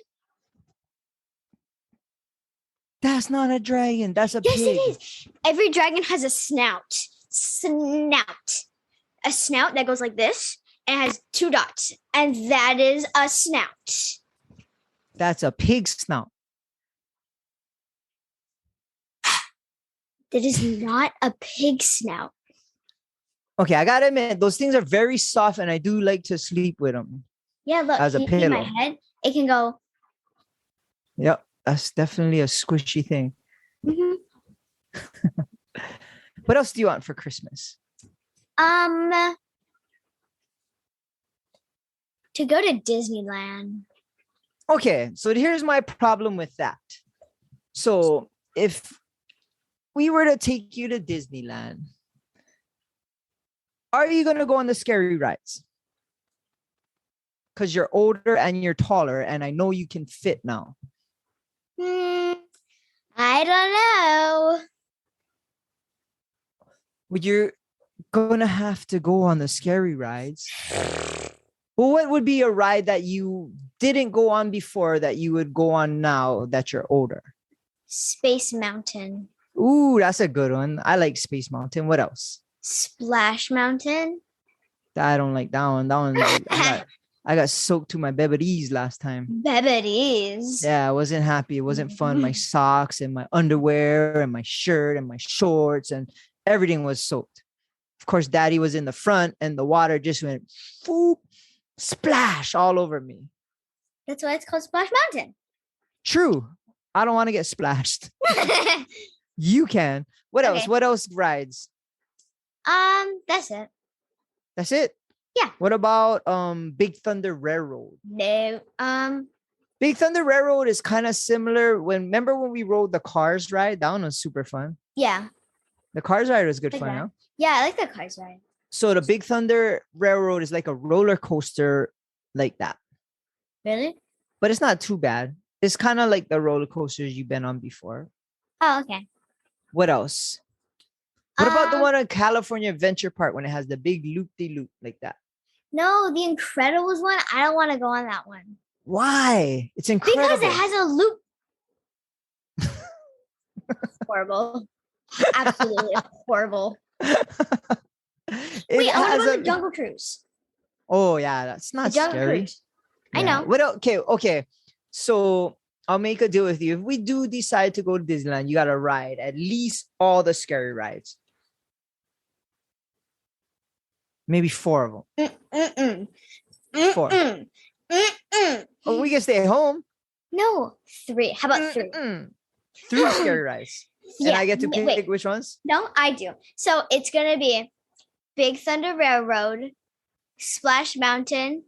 That's not a dragon. That's a Yes, pig. it is. Every dragon has a snout. A snout that goes like this, and it has 2 dots, and that is a snout. That's a pig snout. That is not a pig snout. Okay, I gotta admit, those things are very soft, and I do like to sleep with them. Yeah, look, As a can you see my pillow. head? It can go. Yep, that's definitely a squishy thing. Mhm. What else do you want for Christmas? To go to Disneyland. Okay, so here's my problem with that. So if we were to take you to Disneyland, are you going to go on the scary rides? Because you're older and you're taller, and I know you can fit now. I don't know. Well, you're going to have to go on the scary rides. Well, what would be a ride that you didn't go on before that you would go on now that you're older? Space Mountain. Ooh, that's a good one. I like Space Mountain. What else? Splash Mountain. I don't like that one. That one, I got soaked to my bebedies last time. Bebedies. Yeah, I wasn't happy. It wasn't fun. My socks and my underwear and my shirt and my shorts and everything was soaked. Of course, Daddy was in the front and the water just went whoop, splash all over me. That's why it's called Splash Mountain. True. I don't want to get splashed. You can. What else? Okay. What else rides? That's it. That's it? Yeah. What about Big Thunder Railroad? No. Big Thunder Railroad is kind of similar. Remember when we rode the Cars ride? That one was super fun. Yeah. The Cars ride was good Like fun, that. huh? Yeah, I like the Cars ride. So the Big Thunder Railroad is like a roller coaster like that. Really? But it's not too bad. It's kind of like the roller coasters you've been on before. Oh, okay. What else? What about the one at California Adventure Park when it has the big loop-de-loop like that? No, the Incredibles one. I don't want to go on that one. Why? It's incredible. Because it has a loop. Horrible. Absolutely horrible. Wait, I want to go to the Jungle Cruise. Oh, yeah. That's not The Jungle scary. Cruise. I know. What else? Okay. So I'll make a deal with you. If we do decide to go to Disneyland, you got to ride at least all the scary rides. Maybe 4 of them. 4. Oh, we can stay at home. No, 3. How about 3? 3 scary rides. And I get to pick which ones? No, I do. So it's going to be Big Thunder Railroad, Splash Mountain,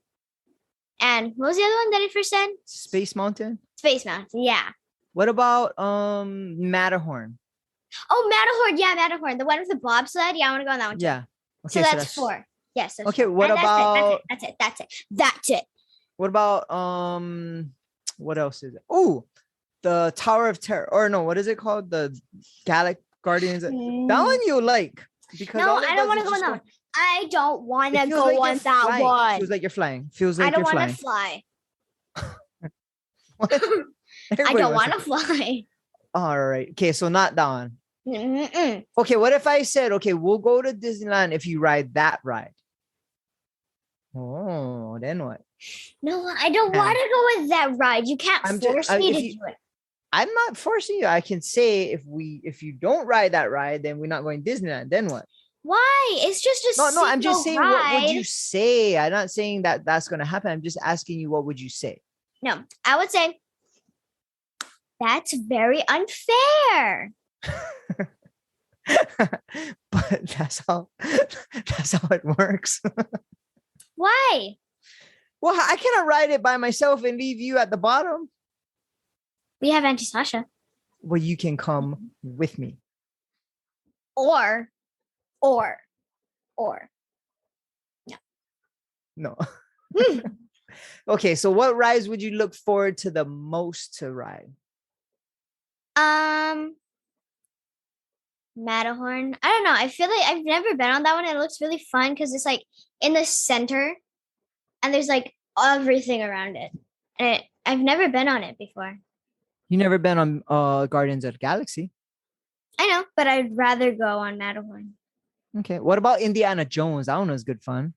and what was the other one that I first said? Space Mountain. Space Mountain, yeah. What about Matterhorn? Oh, Matterhorn. Yeah, Matterhorn. The one with the bobsled. Yeah, I want to go on that one too. Yeah. Okay, so that's 4. Yes. That's okay, 4. what about... That's it. What about what else is it? Oh, the Tower of Terror. Or no, what is it called? The Galactic Guardians. That one you like. Because no, I don't want to go on that one. I don't want to go on that one. Feels like you're flying. Feels like I don't you're want flying. to fly. I don't want to fly. All right. Okay, so not that one. Mm-mm. Okay, what if I said, okay, we'll go to Disneyland if you ride that ride? Oh, then what? No, I don't want to go with that ride. You can't force me to do it. I'm not forcing you. I can say if you don't ride that ride, then we're not going to Disneyland. Then what? Why? It's just a no. I'm just saying, ride. What would you say? I'm not saying that that's going to happen. I'm just asking you, what would you say? No, I would say that's very unfair. But that's how it works. Why? Well, I cannot ride it by myself and leave you at the bottom. We have Auntie Sasha. Well, you can come with me. Or. No. Okay, so what rides would you look forward to the most to ride? Matterhorn. I don't know. I feel like I've never been on that one. It looks really fun because it's like in the center and there's like everything around it. And I've never been on it before. You never been on Guardians of the Galaxy? I know, but I'd rather go on Matterhorn. Okay. What about Indiana Jones? That one was good fun.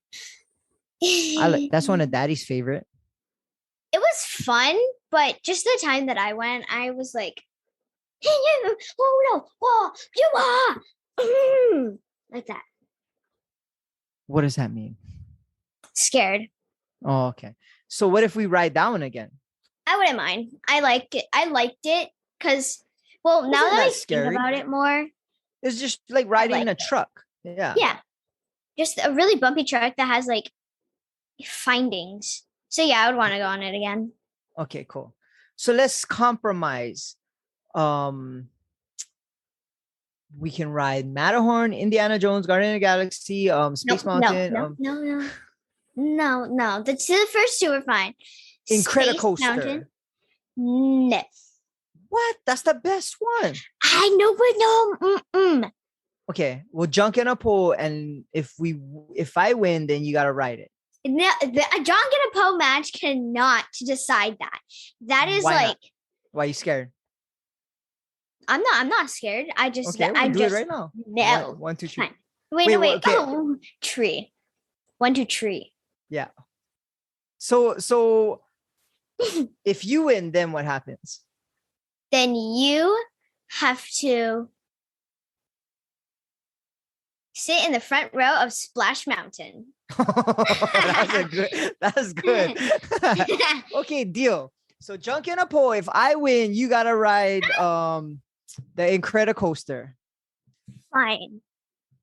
That's one of Daddy's favorite. It was fun, but just the time that I went, I was like, oh no, oh, you are like that. What does that mean? Scared. Oh, okay. So what if we ride that one again? I wouldn't mind. I liked it because, well, now Wasn't that that I scary? think about it more, It's just like riding in a liked it. truck. Yeah. yeah, just a really bumpy truck that has like findings. So yeah, I would want to go on it again. Okay, cool. So let's compromise. We can ride Matterhorn, Indiana Jones, Guardian of the Galaxy, Space Mountain, No. The first two are fine. Incredicoaster. No. What? That's the best one. I know, but no. Okay, we'll junk in a pool, and if I win, then you gotta ride it. No, a John Get a Poe match cannot decide that. That is Why like not? Why are you scared? I'm not scared. I just Okay, we'll do it right now. No. 1, 2, 3. Fine. Wait. Okay. Oh, tree. 1, 2, 3. Yeah. So if you win, then what happens? Then you have to sit in the front row of Splash Mountain. That's good. Okay, deal. So junk in a pool. If I win, you gotta ride the Incredicoaster. Fine.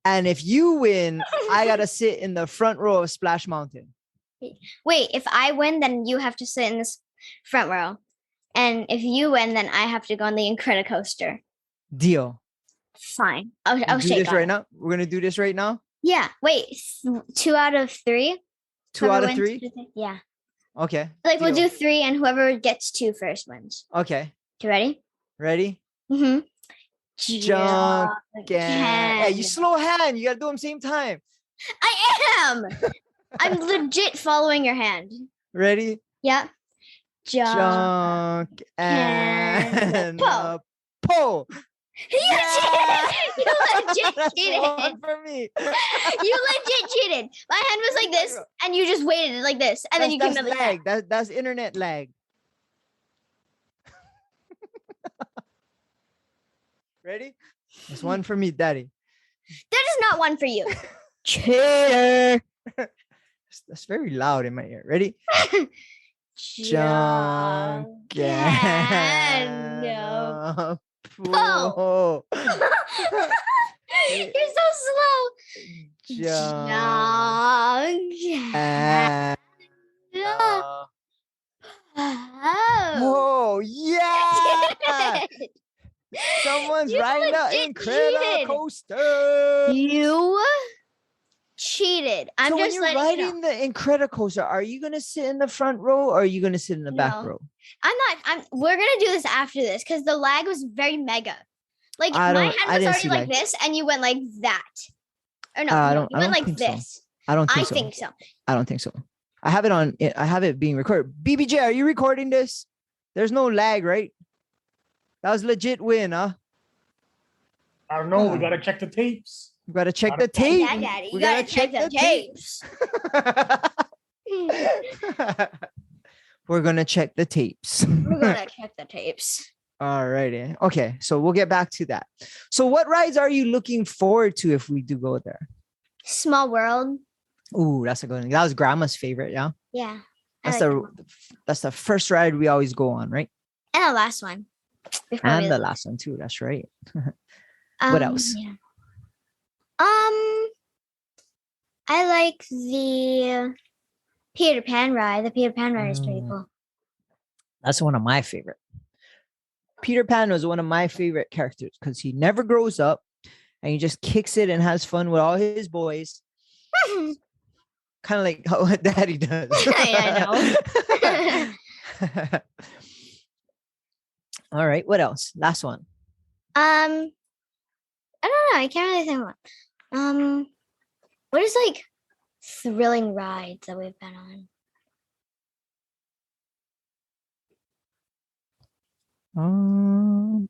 And if you win, I gotta sit in the front row of Splash Mountain. Wait, if I win, then you have to sit in this front row. And if you win, then I have to go on the Incredicoaster. Deal. Fine. I'll do shake this right now. We're gonna do this right now. Yeah. Wait. 2 out of 3. 2 out of 3. Yeah. Okay. Like deal. we'll do 3, and whoever gets 2 first wins. Okay. You ready? Ready? Mm-hmm. Junk. Hey, you slow hand. You gotta do them same time. I am. I'm legit following your hand. Ready? Yeah. Junk and Poe. Poe. You cheated. You legit That's cheated. one for me. You legit cheated. My hand was like this, and you just waited like this, and then you came that's like lag. That's internet lag. Ready? That's one for me, Daddy. That is not one for you. Cheater. That's very loud in my ear. Ready? Junk and no. Poe. You're so slow. Junk and oh yeah! Someone's riding the Incredicoaster. You cheated. I'm so just when you're riding the Incredicoaster, are you gonna sit in the front row or are you gonna sit in the back row? We're gonna do this after this because the lag was very mega. Like my hand was already like this, and you went like that. Or no, you went like this. I don't think so. I don't think so. I have it being recorded. BBJ, are you recording this? There's no lag, right? That was legit win, huh? I don't know. We gotta check the tapes. We gotta check the tape. Yeah, Daddy. We You gotta check the tapes. We're gonna check the tapes. We're gonna check the tapes. All righty. Okay, so we'll get back to that. So what rides are you looking forward to if we do go there? Small World. Ooh, that's a good one. That was Grandma's favorite, yeah? Yeah. That's the first ride we always go on, right? And the last one. And the last one too. That's right. What else? Yeah. I like the Peter Pan ride. The Peter Pan ride is pretty cool. That's one of my favorite. Peter Pan was one of my favorite characters because he never grows up and he just kicks it and has fun with all his boys. Kind of like how Daddy does. I know. All right. What else? Last one. I don't know. I can't really think of one. What is like thrilling rides that we've been on?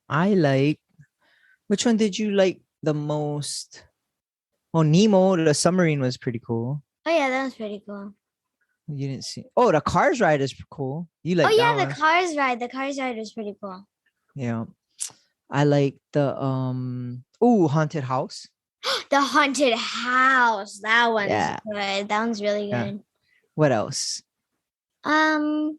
I like. Which one did you like the most? Oh, Nemo, the submarine was pretty cool. Oh yeah, that was pretty cool. You didn't see. Oh, the Cars ride is cool. You like Oh yeah, that the one? Cars ride. The Cars ride was pretty cool. Yeah. I like the Haunted House. The haunted house. That one's Yeah. good. That one's really Yeah. good. What else? Oh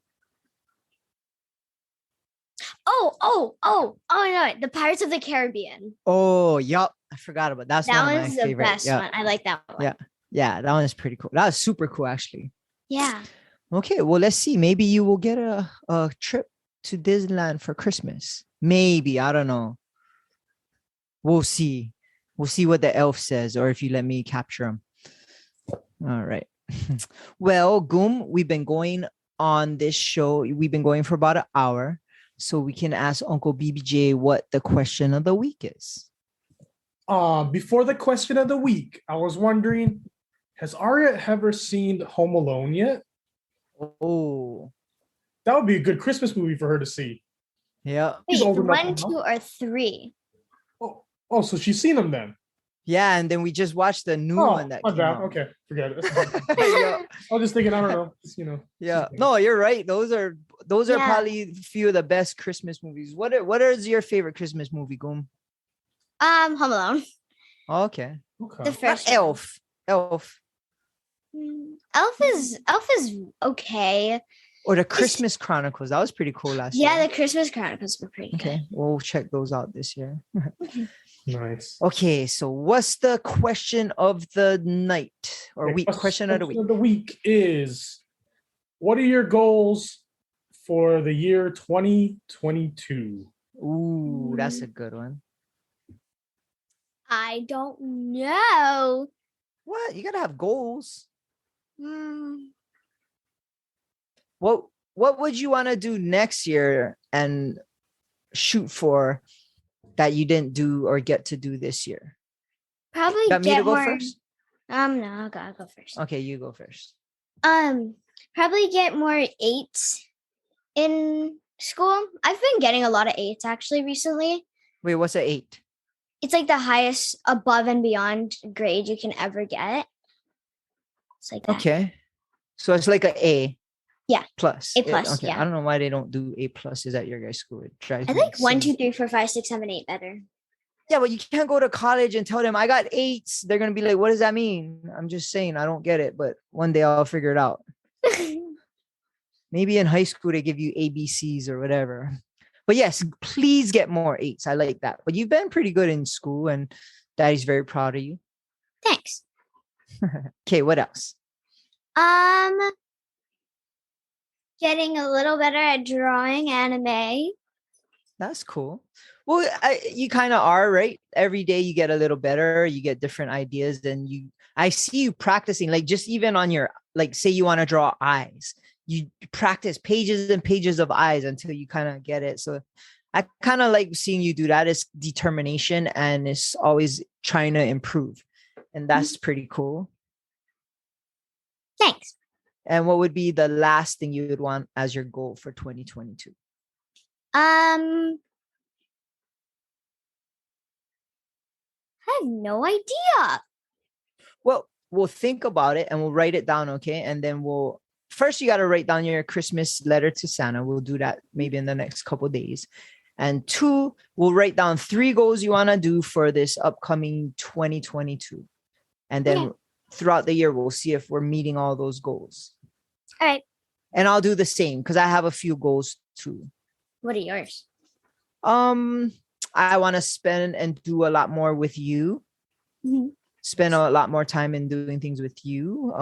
no, the Pirates of the Caribbean. Oh, yup. I forgot about that's That one of my one's the favorite. best Yeah. one. I like that one. Yeah. Yeah, that one is pretty cool. That was super cool, actually. Yeah. Okay, well, let's see. Maybe you will get a trip to Disneyland for Christmas. Maybe. I don't know. We'll see. We'll see what the elf says, or if you let me capture him. All right. Well, Goom, we've been going on this show. We've been going for about an hour. So we can ask Uncle BBJ what the question of the week is. Before the question of the week, I was wondering, has Aria ever seen Home Alone yet? Oh, That would be a good Christmas movie for her to see. yeah. She's Wait, old enough 1, now. 2, or 3? Oh, so she's seen them then. Yeah, and then we just watched the new Oh, one that my came bad. out. Okay, forget it. Yeah. I was just thinking, I don't know. Just, Yeah. No, you're right. Those are Yeah. probably a few of the best Christmas movies. What is your favorite Christmas movie, Goom? Home Alone. Okay. Okay. The Not first one. Elf. Elf is okay. Or the Christmas Chronicles. That was pretty cool last year. Yeah, the Christmas Chronicles were pretty Okay. We'll check those out this year. Nice. Okay. So what's the question of the night or Okay, week? Question of the week. Question of the week is, what are your goals for the year 2022? Ooh, that's a good one. I don't know. What? You gotta have goals. Hmm. What would you want to do next year and shoot for that you didn't do or get to do this year? Probably Got me get to go more. first? No, I'll go first. Okay, you go first. Probably get more 8s in school. I've been getting a lot of 8s actually recently. Wait, what's an 8? It's like the highest above and beyond grade you can ever get. It's like that. Okay. So it's like an A. Yeah. Plus. A plus, Okay. yeah. I don't know why they don't do A pluses at your guys' school. It drives I me like 1, insane. 2, 3, 4, 5, 6, 7, 8 better. Yeah, but you can't go to college and tell them I got 8s. They're gonna be like, what does that mean? I'm just saying I don't get it, but one day I'll figure it out. Maybe in high school they give you ABCs or whatever. But yes, please get more 8s. I like that. But you've been pretty good in school and Daddy's very proud of you. Thanks. Okay, what else? Getting a little better at drawing anime. That's cool. Well, you kind of are, right? Every day you get a little better. You get different ideas. Then I see you practicing, like just even on your, like say you want to draw eyes. You practice pages and pages of eyes until you kind of get it. So I kind of like seeing you do that. It's determination and it's always trying to improve. And that's pretty cool. Thanks. And what would be the last thing you would want as your goal for 2022? I have no idea. Well, we'll think about it and we'll write it down, okay? And then first you got to write down your Christmas letter to Santa. We'll do that maybe in the next couple of days. And 2, we'll write down 3 goals you want to do for this upcoming 2022. And then throughout the year, we'll see if we're meeting all those goals. All right. And I'll do the same because I have a few goals too. What are yours? I want to spend and do a lot more with you. Mm-hmm. Spend a lot more time in doing things with you.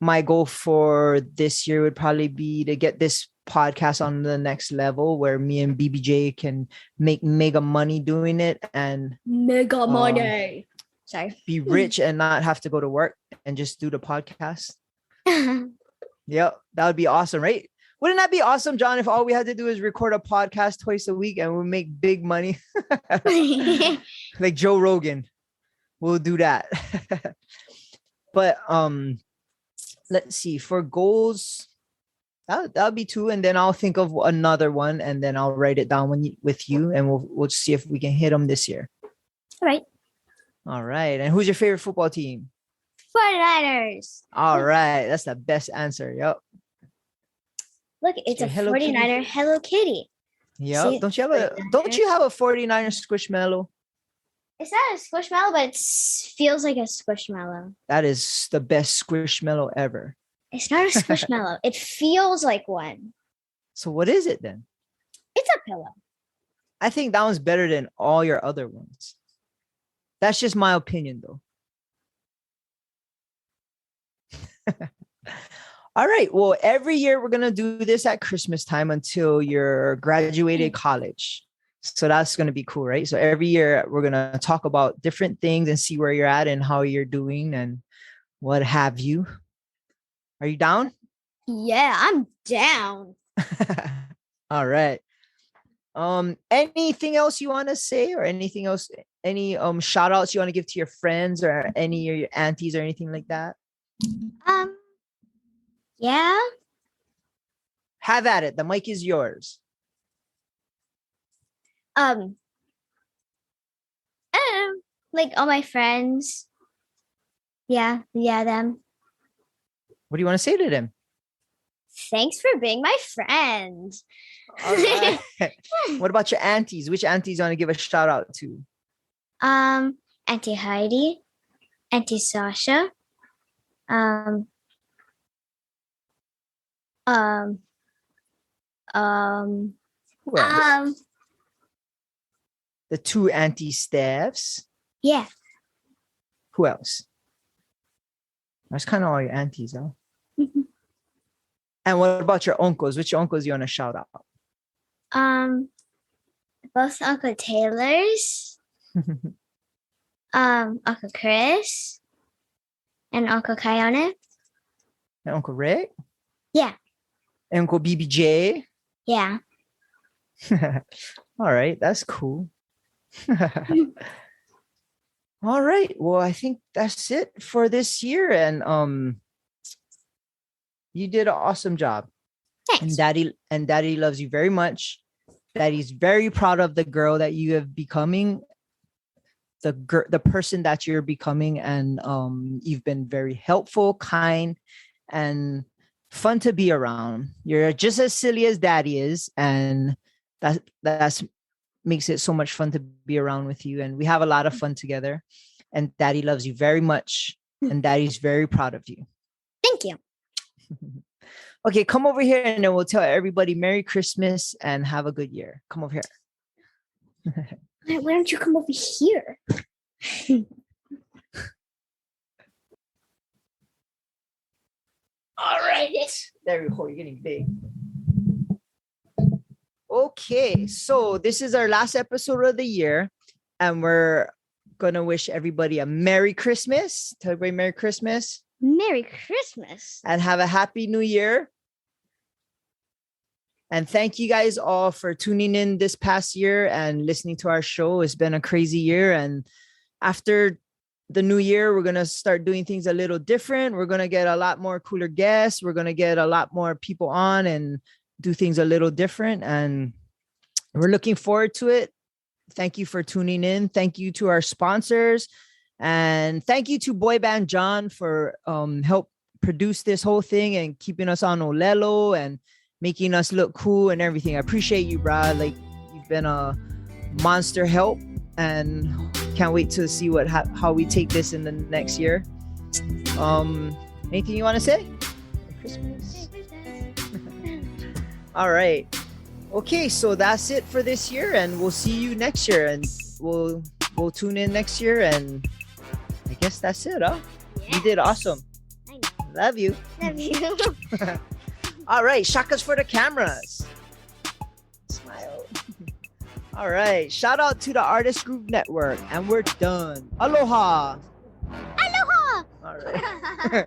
My goal for this year would probably be to get this podcast on the next level where me and BBJ can make mega money doing it and Mega money. Sorry. be rich and not have to go to work and just do the podcast. Yep, that would be awesome, right? Wouldn't that be awesome, John, if all we had to do is record a podcast twice a week and we'll make big money? Like Joe Rogan. We'll do that. But let's see. For goals, that'll be 2. And then I'll think of another one and then I'll write it down with you and we'll see if we can hit them this year. All right. All right. And who's your favorite football team? 49ers. All right, that's the best answer. Yep. Look, it's your a Hello Kitty. 49er Hello Kitty. Yep. See, Don't you have a 49er Squishmallow? It's not a squishmallow, but it feels like a squishmallow. That is the best Squishmallow ever. It's not a squishmallow. It feels like one. So what is it then? It's a pillow. I think that one's better than all your other ones. That's just my opinion, though. All right. Well, every year we're going to do this at Christmas time until you're graduated college. So that's going to be cool, right? So every year we're going to talk about different things and see where you're at and how you're doing and what have you. Are you down? Yeah, I'm down. All right. Anything else you want to say or anything else? Any shout outs you want to give to your friends or any of your aunties or anything like that? Yeah. Have at it. The mic is yours. Like all my friends. Yeah, them. What do you want to say to them? Thanks for being my friend. All right. What about your aunties? Which aunties you want to give a shout out to? Auntie Heidi, Auntie Sasha, Who else? The two auntie staffs. Yeah. Who else? That's kind of all your aunties, huh? And what about your uncles? Which uncles you want to shout out? Both Uncle Taylor's, Uncle Chris, and Uncle Kayone. And Uncle Rick? Yeah. And Uncle BBJ? Yeah. All right, that's cool. All right. Well, I think that's it for this year. And you did an awesome job. Thanks. And Daddy loves you very much. Daddy's very proud of the girl that you have becoming, the person that you're becoming, and you've been very helpful, kind, and fun to be around. You're just as silly as Daddy is, and that's makes it so much fun to be around with you. And we have a lot of fun together. And Daddy loves you very much, and Daddy's very proud of you. Thank you. Okay, come over here and then we'll tell everybody Merry Christmas and have a good year. Come over here. Why don't you come over here? All right. There we go. You're getting big. Okay, so this is our last episode of the year, and we're going to wish everybody a Merry Christmas. Tell everybody Merry Christmas. Merry Christmas. And have a Happy New Year. And thank you guys all for tuning in this past year and listening to our show. It's been a crazy year. And after the new year, we're going to start doing things a little different. We're going to get a lot more cooler guests. We're going to get a lot more people on and do things a little different. And we're looking forward to it. Thank you for tuning in. Thank you to our sponsors. And thank you to Boy Band John for help produce this whole thing and keeping us on Olelo and making us look cool and everything. I appreciate you, Brad. Like, you've been a monster help, and can't wait to see how we take this in the next year. Anything you want to say? Merry Christmas. All right. Okay, so that's it for this year, and we'll see you next year, and we'll tune in next year, and I guess that's it, huh? Yeah. You did awesome. I know. Love you. Love you. All right, shakas for the cameras. Smile. All right, shout out to the Artist Group Network, and we're done. Aloha. Aloha. All right.